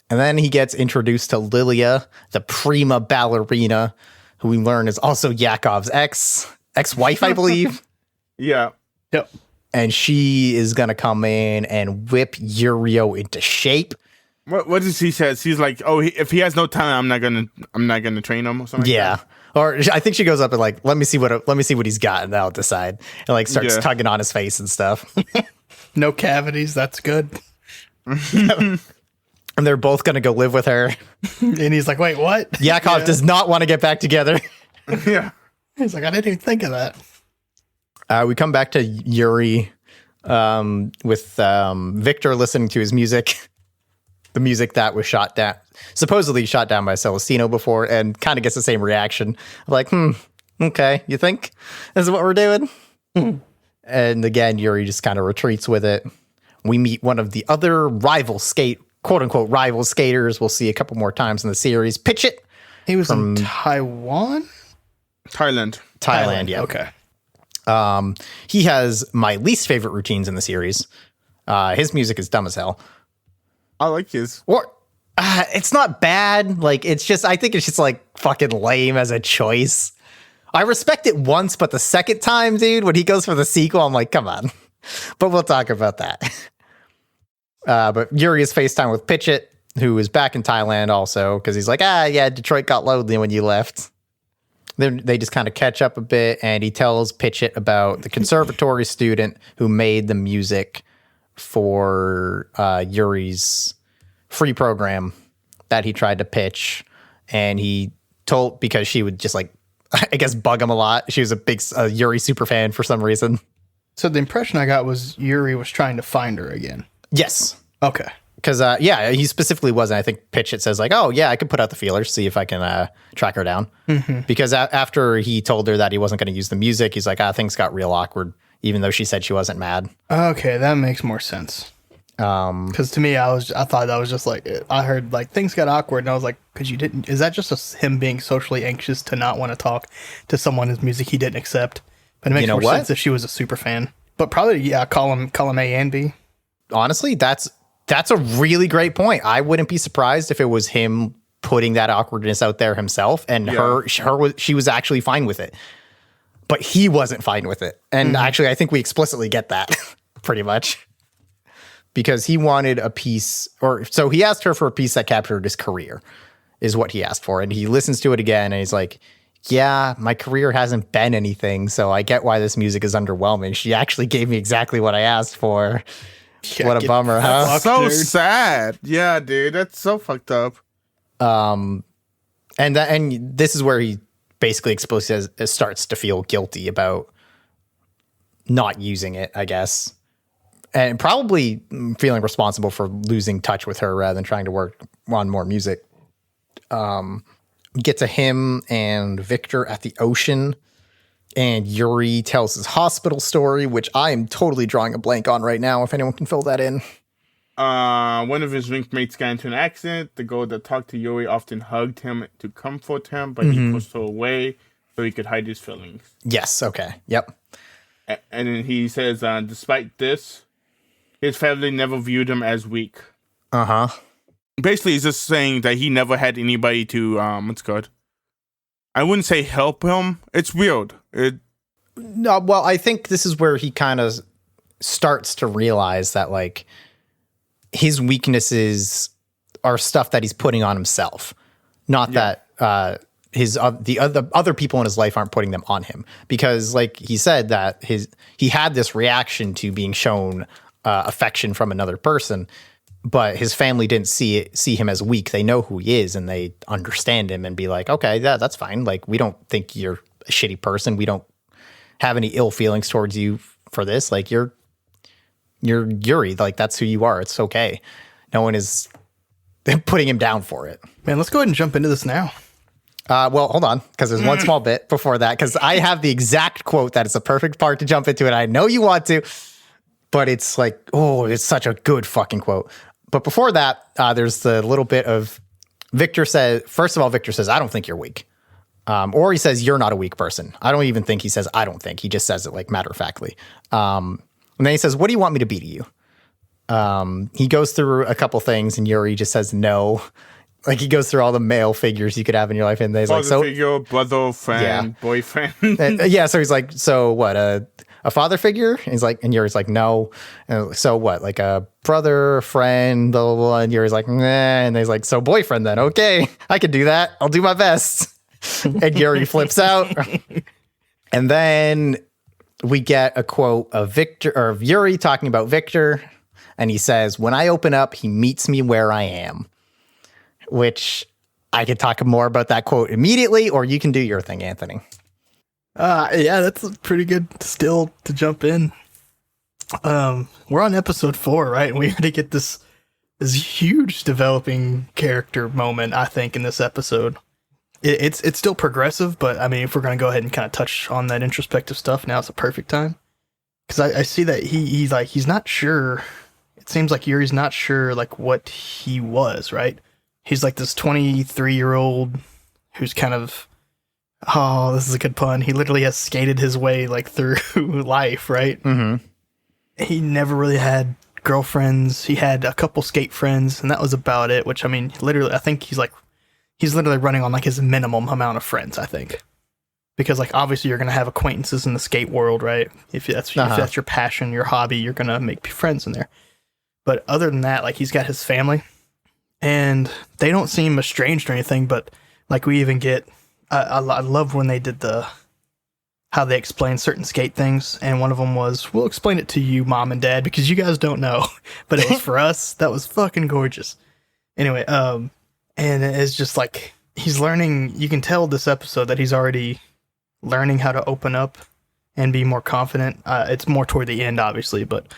And then he gets introduced to Lilia, the prima ballerina, who we learn is also Yakov's ex-wife, I believe.
Yeah.
Yep.
And she is going to come in and whip Yurio into shape.
What does he say? She's like, oh, if he has no talent, I'm not gonna train him or something.
Yeah.
Like that.
Or I think she goes up and like, let me see what he's got, and I'll decide. And like starts tugging on his face and stuff.
No cavities. That's good.
And And they're both going to go live with her.
And he's like, wait, what?
Yakov does not want to get back together.
Yeah.
He's like, I didn't even think of that.
We come back to Yuri with Victor listening to his music. The music that was supposedly shot down by Celestino before, and kind of gets the same reaction. Like, okay, you think this is what we're doing? And again, Yuri just kind of retreats with it. We meet one of the other quote unquote rival skaters. We'll see a couple more times in the series. Pitch It.
He was from Taiwan?
Thailand,
yeah.
Okay.
He has my least favorite routines in the series. His music is dumb as hell.
I like his.
Or it's not bad. Like, I think it's just like fucking lame as a choice. I respect it once, but the second time, dude, when he goes for the sequel, I'm like, come on. But we'll talk about that. But Yuri is FaceTime with Pitch It, who is back in Thailand also, because he's like, yeah, Detroit got lonely when you left. Then they just kind of catch up a bit, and he tells Pitch It about the conservatory student who made the music for Yuri's free program that he tried to pitch. And he told, because she would just like, I guess, bug him a lot. She was a big Yuri super fan for some reason.
So the impression I got was Yuri was trying to find her again.
Yes.
Okay.
Because, he specifically wasn't. I think Pitch It says like, oh, yeah, I could put out the feelers, see if I can track her down. Mm-hmm. Because after he told her that he wasn't going to use the music, he's like, things got real awkward, even though she said she wasn't mad.
Okay, that makes more sense. Because to me, I thought that was just like, I heard like things got awkward, and I was like, is that just him being socially anxious to not want to talk to someone whose music he didn't accept? But it makes more sense if she was a super fan. But probably, column A and B.
Honestly, that's a really great point. I wouldn't be surprised if it was him putting that awkwardness out there himself, and she was actually fine with it, but he wasn't fine with it. And actually, I think we explicitly get that pretty much, because he wanted a piece, so he asked her for a piece that captured his career, is what he asked for. And he listens to it again, and he's like, yeah, my career hasn't been anything, so I get why this music is underwhelming. She actually gave me exactly what I asked for. Yeah, what a bummer, huh?
So sad. Yeah, dude, that's so fucked up.
And this is where he basically explicitly starts to feel guilty about not using it, I guess, and probably feeling responsible for losing touch with her rather than trying to work on more music. We get to him and Victor at the ocean, and Yuri tells his hospital story, which I am totally drawing a blank on right now, if anyone can fill that in.
One of his linkmates got into an accident. The girl that talked to Yuri often hugged him to comfort him, but he pushed her away so he could hide his feelings.
Yes, okay, yep.
And then he says, despite this, his family never viewed him as weak.
Uh-huh.
Basically, he's just saying that he never had anybody to, what's good? I wouldn't say help him. It's weird.
No, well, I think this is where he kind of starts to realize that, like, his weaknesses are stuff that he's putting on himself, not that the other people in his life aren't putting them on him. Because, like he said, that he had this reaction to being shown affection from another person, but his family didn't see him as weak. They know who he is, and they understand him and be like, okay, yeah, that's fine. Like, we don't think you're a shitty person. We don't have any ill feelings towards you for this. Like, you're Yuri. Like, that's who you are. It's okay. No one is putting him down for it.
Man, let's go ahead and jump into this now.
Well, hold on, because there's one small bit before that, because I have the exact quote that is a perfect part to jump into, and I know you want to, but it's like, oh, it's such a good fucking quote. But before that, there's the little bit of Victor says, first of all, Victor says, I don't think you're weak. Or he says, you're not a weak person. I don't even think he says, I don't think. He just says it like matter-of-factly. And then he says, what do you want me to be to you? He goes through a couple things, and Yuri just says no. Like, he goes through all the male figures you could have in your life, and he's like, so
figure, brother, friend, boyfriend.
So he's like, so what? A father figure? And he's like, and Yuri's like, no. And so what? Like a brother, friend, blah, blah, blah. And Yuri's like, nah. And he's like, so boyfriend then? Okay, I can do that. I'll do my best. And Yuri flips out. And then we get a quote of Victor, or of Yuri talking about Victor. And he says, when I open up, he meets me where I am, which I could talk more about that quote immediately, or you can do your thing, Anthony.
Yeah, that's a pretty good still to jump in. We're on episode 4, right? And we already get this huge developing character moment, I think, in this episode. It's still progressive, but I mean, if we're going to go ahead and kind of touch on that introspective stuff, now it's a perfect time. Because I see that he's not sure. It seems like Yuri's not sure, like, what he was, right? He's like this 23-year-old who's kind of, oh, this is a good pun. He literally has skated his way, like, through life, right?
Mm-hmm.
He never really had girlfriends. He had a couple skate friends, and that was about it, which, I mean, literally, I think he's literally running on, like, his minimum amount of friends, I think. Because, like, obviously you're going to have acquaintances in the skate world, right? If that's your passion, your hobby, you're going to make friends in there. But other than that, like, he's got his family, and they don't seem estranged or anything, but, like, we even get... I love when they did how they explain certain skate things, and one of them was, we'll explain it to you, Mom and Dad, because you guys don't know. But it was for us. That was fucking gorgeous. Anyway, and it's just like, he's learning, you can tell this episode that he's already learning how to open up and be more confident. It's more toward the end, obviously, but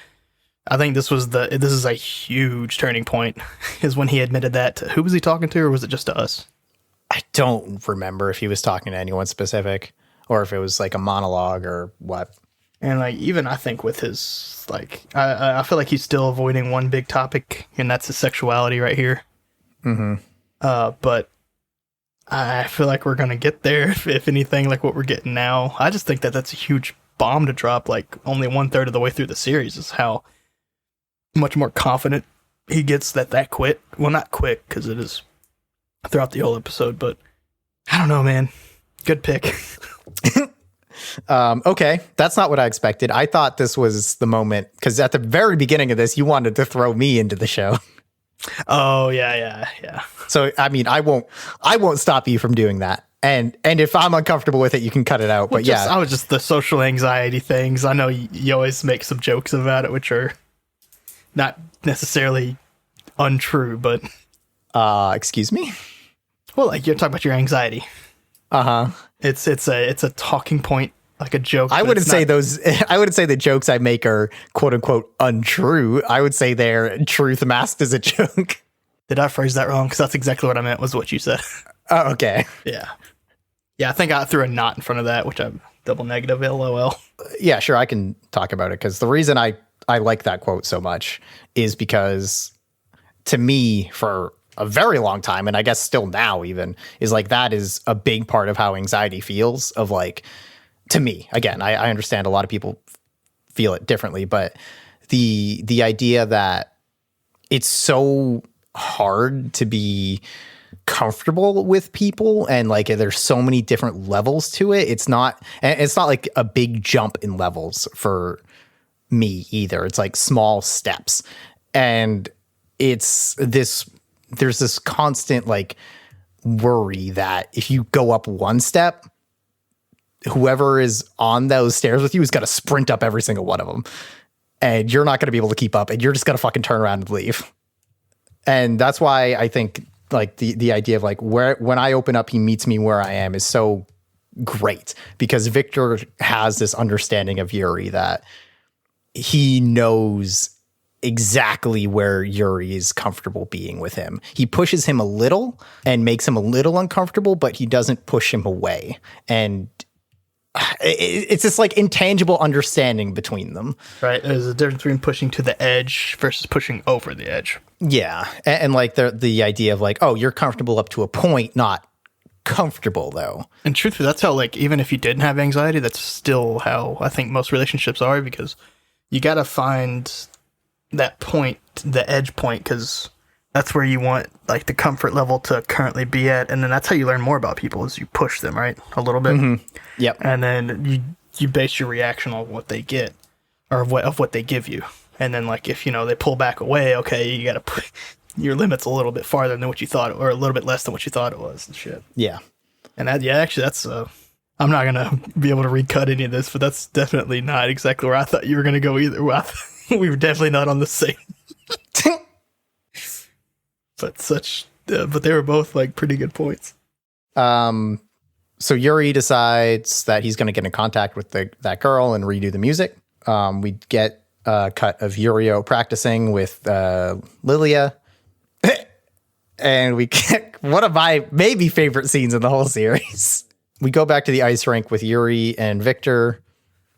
I think this is a huge turning point, is when he admitted that. Who was he talking to, or was it just to us?
I don't remember if he was talking to anyone specific or if it was like a monologue or what.
And like, even I think with his, like, I feel like he's still avoiding one big topic, and that's his sexuality right here.
Mm-hmm.
But I feel like we're going to get there, if anything, like what we're getting now. I just think that that's a huge bomb to drop, like, only 1/3 of the way through the series, is how much more confident he gets that quit. Well, not quick, because it is throughout the whole episode, but I don't know, man. Good pick.
Okay, that's not what I expected. I thought this was the moment, because at the very beginning of this, you wanted to throw me into the show.
Oh, yeah.
So, I mean, I won't stop you from doing that. And if I'm uncomfortable with it, you can cut it out.
Well,
but yeah.
I was just the social anxiety things. I know you always make some jokes about it, which are not necessarily untrue, but...
Excuse me?
Well, like, you're talking about your anxiety.
Uh-huh.
It's a talking point, like a joke.
I wouldn't say the jokes I make are quote unquote untrue. I would say they're truth masked as a joke.
Did I phrase that wrong? Because that's exactly what I meant, was what you said.
Oh, okay.
Yeah, I think I threw a not in front of that, which I'm double negative, LOL.
Yeah, sure, I can talk about it, because the reason I like that quote so much is because, to me, for a very long time, and I guess still now even, is like, that is a big part of how anxiety feels, of like, to me, again, I understand a lot of people feel it differently, but the idea that it's so hard to be comfortable with people, and like, there's so many different levels to it. It's not like a big jump in levels for me either. It's like small steps, and there's this constant like worry that if you go up one step, whoever is on those stairs with you is going to sprint up every single one of them, and you're not going to be able to keep up, and you're just going to fucking turn around and leave. And that's why I think like the idea of like, when I open up, he meets me where I am, is so great, because Victor has this understanding of Yuri that he knows exactly where Yuri is comfortable being with him. He pushes him a little and makes him a little uncomfortable, but he doesn't push him away. And it's this like intangible understanding between them.
Right. There's a difference between pushing to the edge versus pushing over the edge.
Yeah. And like the idea of like, oh, you're comfortable up to a point, not comfortable though.
And truthfully, that's how, like, even if you didn't have anxiety, that's still how I think most relationships are, because you got to find that point, the edge point, because that's where you want like the comfort level to currently be at, and then that's how you learn more about people, is you push them, right, a little bit.
Mm-hmm. Yep.
And then you base your reaction on what they get, or of what they give you, and then like, if they pull back away, okay, you got to put your limits a little bit farther than what you thought, or a little bit less than what you thought it was, and shit.
Yeah.
And that, yeah, actually, that's I'm not gonna be able to recut any of this, but that's definitely not exactly where I thought you were gonna go either. We were definitely not on the same but they were both like pretty good points.
So Yuri decides that he's going to get in contact with that girl and redo the music. We get a cut of Yurio practicing with Lilia. And we get one of my maybe favorite scenes in the whole series. We go back to the ice rink with Yuri and Victor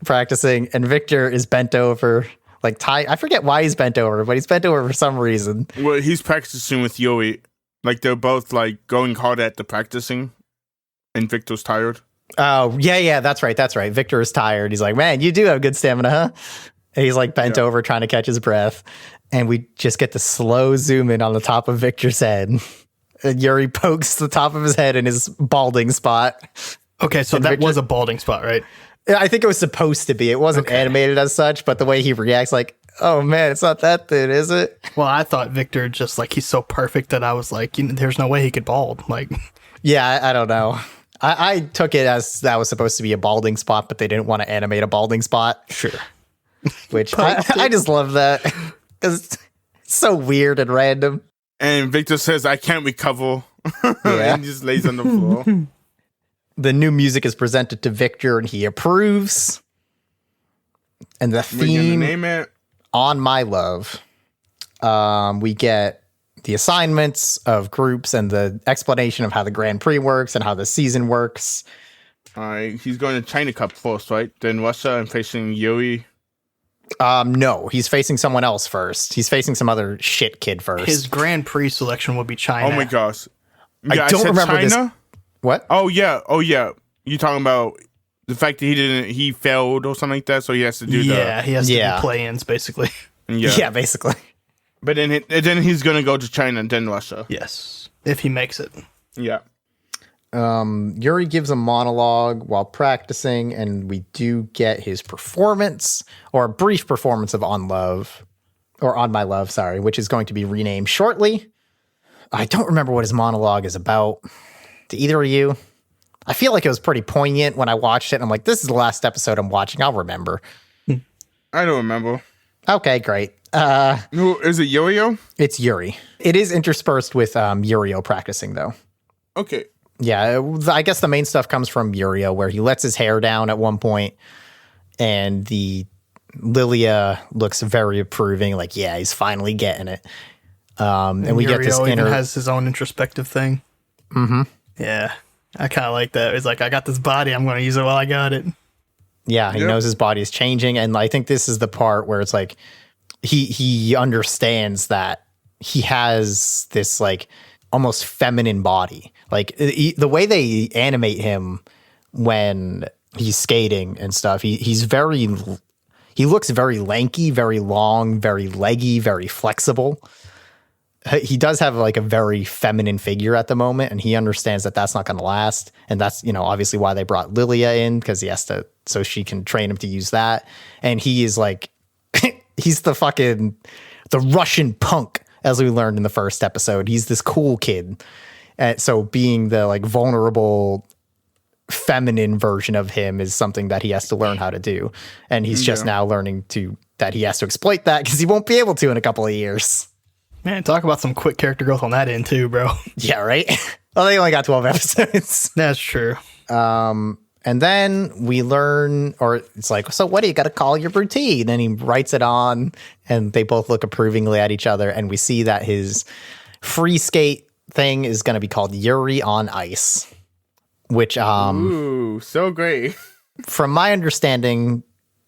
practicing, and Victor is bent over, like I forget why he's bent over, but he's bent over for some reason.
Well, he's practicing with Yuri. Like, they're both, like, going hard at the practicing, and Victor's tired.
Oh, yeah, that's right. Victor is tired. He's like, man, you do have good stamina, huh? And he's, like, bent over trying to catch his breath. And we just get the slow zoom in on the top of Victor's head. And Yuri pokes the top of his head in his balding spot.
Okay, so that was a balding spot, right?
I think it was supposed to be. It wasn't animated as such, but the way he reacts, like, oh man, it's not that thin, is it?
Well, I thought Victor just like he's so perfect that I was like, there's no way he could bald. Like,
yeah, I don't know. I took it as that was supposed to be a balding spot, but they didn't want to animate a balding spot.
Sure.
Which I just love that because it's so weird and random.
And Victor says, I can't recover.
Yeah.
And just lays on the floor.
The new music is presented to Victor and he approves. And the theme,
name it?
On My Love. We get the assignments of groups and the explanation of how the Grand Prix works and how the season works.
He's going to China Cup first, right? Then Russia and facing Yuri.
No, he's facing someone else first. He's facing some other shit kid first.
his Grand Prix selection will be China.
Oh my gosh.
I don't remember
China?
this. What?
Oh yeah. You talking about the fact that he failed or something like that, so he has to do
he has to do play-ins basically.
Yeah, basically.
But then he's gonna go to China and then Russia.
Yes, if he makes it.
Yeah.
Yuri gives a monologue while practicing, and we do get his performance, or a brief performance of On My Love, sorry, which is going to be renamed shortly. I don't remember what his monologue is about. Do either of you? I feel like it was pretty poignant when I watched it. I'm like, this is the last episode I'm watching. I'll remember.
I don't remember.
Okay, great.
Who is it? Yo-Yo?
It's Yuri. It is interspersed with Yurio practicing, though.
Okay.
Yeah, I guess the main stuff comes from Yurio, where he lets his hair down at one point, and the Lilia looks very approving, like, yeah, he's finally getting it. And we
Yurio
get this
even
inner...
has his own introspective thing.
Mm-hmm.
Yeah, I kind of like that. It's like, I got this body, I'm going to use it while I got it.
Yeah, he knows his body is changing, and I think this is the part where it's like he understands that he has this like almost feminine body. Like the way they animate him when he's skating and stuff, he looks very lanky, very long, very leggy, very flexible. He does have like a very feminine figure at the moment, and he understands that that's not going to last. And that's, obviously why they brought Lilia in, because he has to, so she can train him to use that. And he is like, he's the Russian punk, as we learned in the first episode. He's this cool kid. And so being the like vulnerable feminine version of him is something that he has to learn how to do. And he's just now learning that he has to exploit that because he won't be able to in a couple of years.
Man, talk about some quick character growth on that end too, bro.
Yeah, right? Well, they only got 12 episodes.
That's true.
And then we learn, or it's like, so what do you got to call your routine? And he writes it on, and they both look approvingly at each other. And we see that his free skate thing is going to be called Yuri on Ice, which,
ooh, so great.
From my understanding,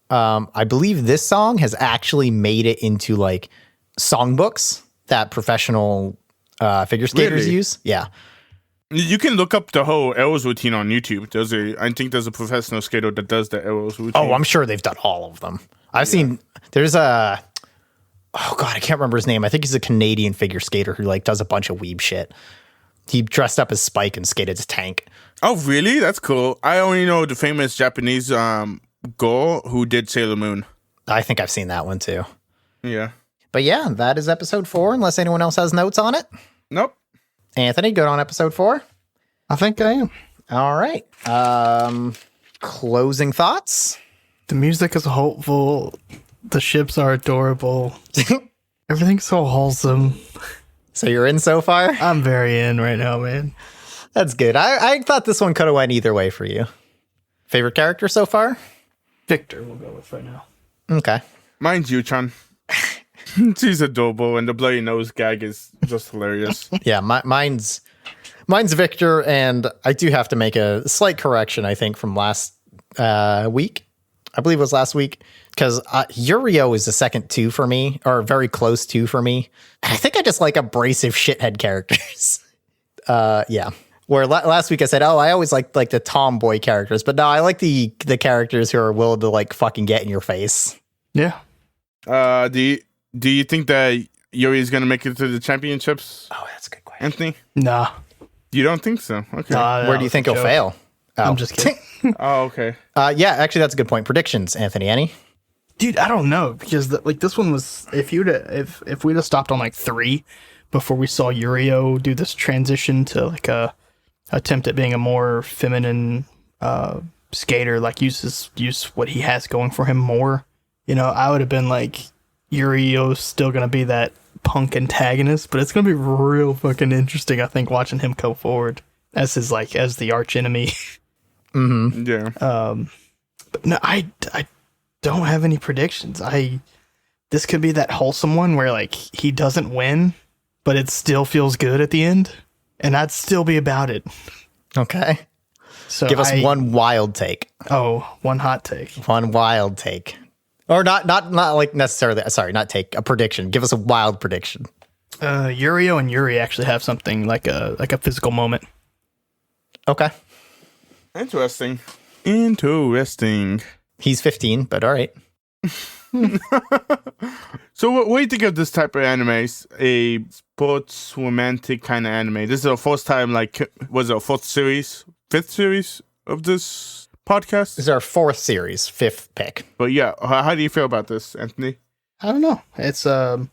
I believe this song has actually made it into like songbooks that professional figure skaters use. Yeah.
You can look up the whole arrows routine on YouTube. I think there's a professional skater that does the arrows routine.
Oh, I'm sure they've done all of them. I've seen, there's I can't remember his name. I think he's a Canadian figure skater who like does a bunch of weeb shit. He dressed up as Spike and skated to Tank.
Oh, really? That's cool. I only know the famous Japanese girl who did Sailor Moon.
I think I've seen that one too.
Yeah.
But yeah, that is episode 4, unless anyone else has notes on it.
Nope.
Anthony, good on episode 4?
I think I am.
All right. Closing thoughts?
The music is hopeful. The ships are adorable. Everything's so wholesome.
So you're in so far?
I'm very in right now, man.
That's good. I thought this one could have went either way for you. Favorite character so far?
Victor, we'll go with right now.
Okay.
Mine's Yu-chan. She's adorable, and the bloody nose gag is just hilarious.
Yeah, mine's Victor, and I do have to make a slight correction, I think, from last week. I believe it was last week, because Yurio is the second 2 for me, or very close 2 for me. I think I just like abrasive shithead characters. Yeah. Where last week I said, I always like the tomboy characters, but no, I like the characters who are willing to like fucking get in your face.
Yeah.
Do you think that Yuri is gonna make it to the championships?
Oh, that's a good question.
Anthony?
Nah.
You don't think so? Okay.
Where do you think he'll fail? Oh.
I'm just kidding.
Oh, okay.
Yeah, actually, that's a good point. Predictions, Anthony. Any?
Dude, I don't know, because this one was, if we'd have stopped on like 3 before we saw Yurio do this transition to like a attempt at being a more feminine skater, like use what he has going for him more, I would have been like, Yurio's still gonna be that punk antagonist, but it's gonna be real fucking interesting, I think, watching him go forward as the arch enemy.
Mm-hmm.
Yeah.
But no, I don't have any predictions. This could be that wholesome one where like he doesn't win, but it still feels good at the end, and I'd still be about it.
Okay.
So
give us one wild take.
Oh, one hot take.
One wild take. Or not like necessarily, sorry, not take, a prediction. Give us a wild prediction.
Yurio and Yuri actually have something like a physical moment.
Okay.
Interesting.
He's 15, but all right.
So what do you think of this type of animes? A sports romantic kind of anime. This is the first time, was it a fifth series of this podcast?
This is our 4th series, 5th pick.
But yeah, how do you feel about this, Anthony?
I don't know. It's I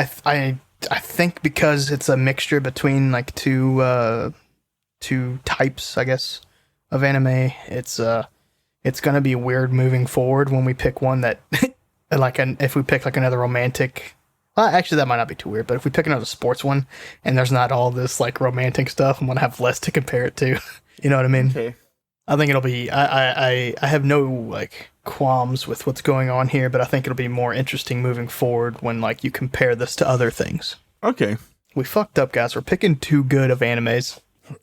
think because it's a mixture between like two types, I guess, of anime. It's gonna be weird moving forward when we pick one that if we pick like another romantic. Well, actually, that might not be too weird. But if we pick another sports one and there's not all this like romantic stuff, I'm gonna have less to compare it to. You know what I mean?
Okay.
I think it'll be. I have no like qualms with what's going on here, but I think it'll be more interesting moving forward when like you compare this to other things.
Okay.
We fucked up, guys. We're picking too good of animes.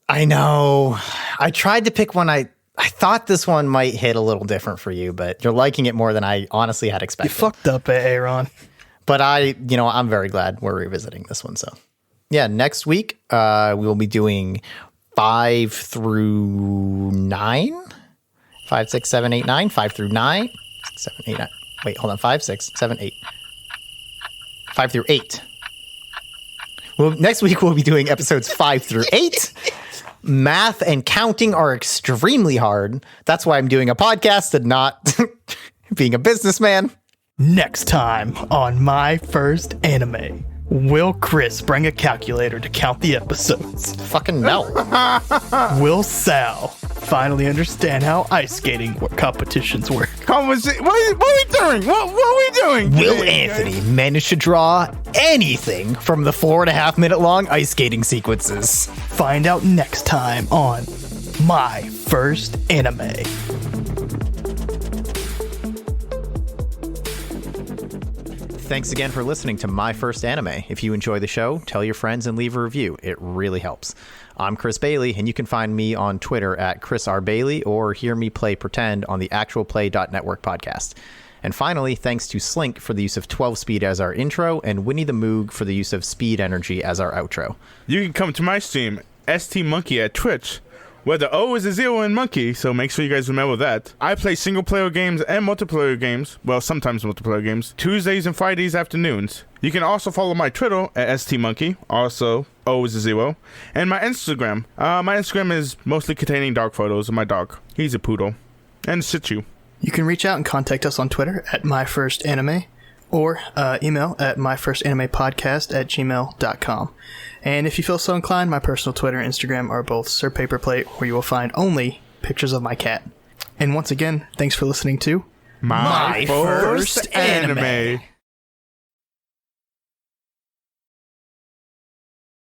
I know. I tried to pick one. I thought this one might hit a little different for you, but you're liking it more than I honestly had expected.
You fucked up, Aaron.
But I'm very glad we're revisiting this one. So yeah, next week we will be doing 5 through 9. 5, 6, 7, 8, 9. 5 through 9. 6, 7, 8, 9. Wait, hold on. 5, 6, 7, 8. 5 through 8. Well, next week we'll be doing episodes 5 through 8. Math and counting are extremely hard. That's why I'm doing a podcast and not being a businessman.
Next time on My First Anime, will Chris bring a calculator to count the episodes?
Fucking no.
Will Sal finally understand how ice skating competitions work?
What are we doing? What are we doing?
Will Anthony manage to draw anything from the 4.5 minute long ice skating sequences?
Find out next time on My First Anime.
Thanks again for listening to My First Anime. If you enjoy the show, tell your friends and leave a review. It really helps. I'm Chris Bailey, and you can find me on Twitter at Chris R. Bailey or hear me play Pretend on the actualplay.network podcast. And finally, thanks to Slink for the use of 12 Speed as our intro and Winnie the Moog for the use of Speed Energy as our outro.
You can come to my stream, ST Monkey at Twitch, where the O is a 0 in monkey, so make sure you guys remember that. I play single-player games and multiplayer games, well, sometimes multiplayer games, Tuesdays and Fridays afternoons. You can also follow my Twitter at STMonkey, also O is a 0, and my Instagram. My Instagram is mostly containing dog photos of my dog. He's a poodle. And Shih Tzu.
You can reach out and contact us on Twitter at MyFirstAnime or email at myfirstanimepodcast@gmail.com. And if you feel so inclined, my personal Twitter and Instagram are both Sir Paperplate, where you will find only pictures of my cat. And once again, thanks for listening to
My First Anime.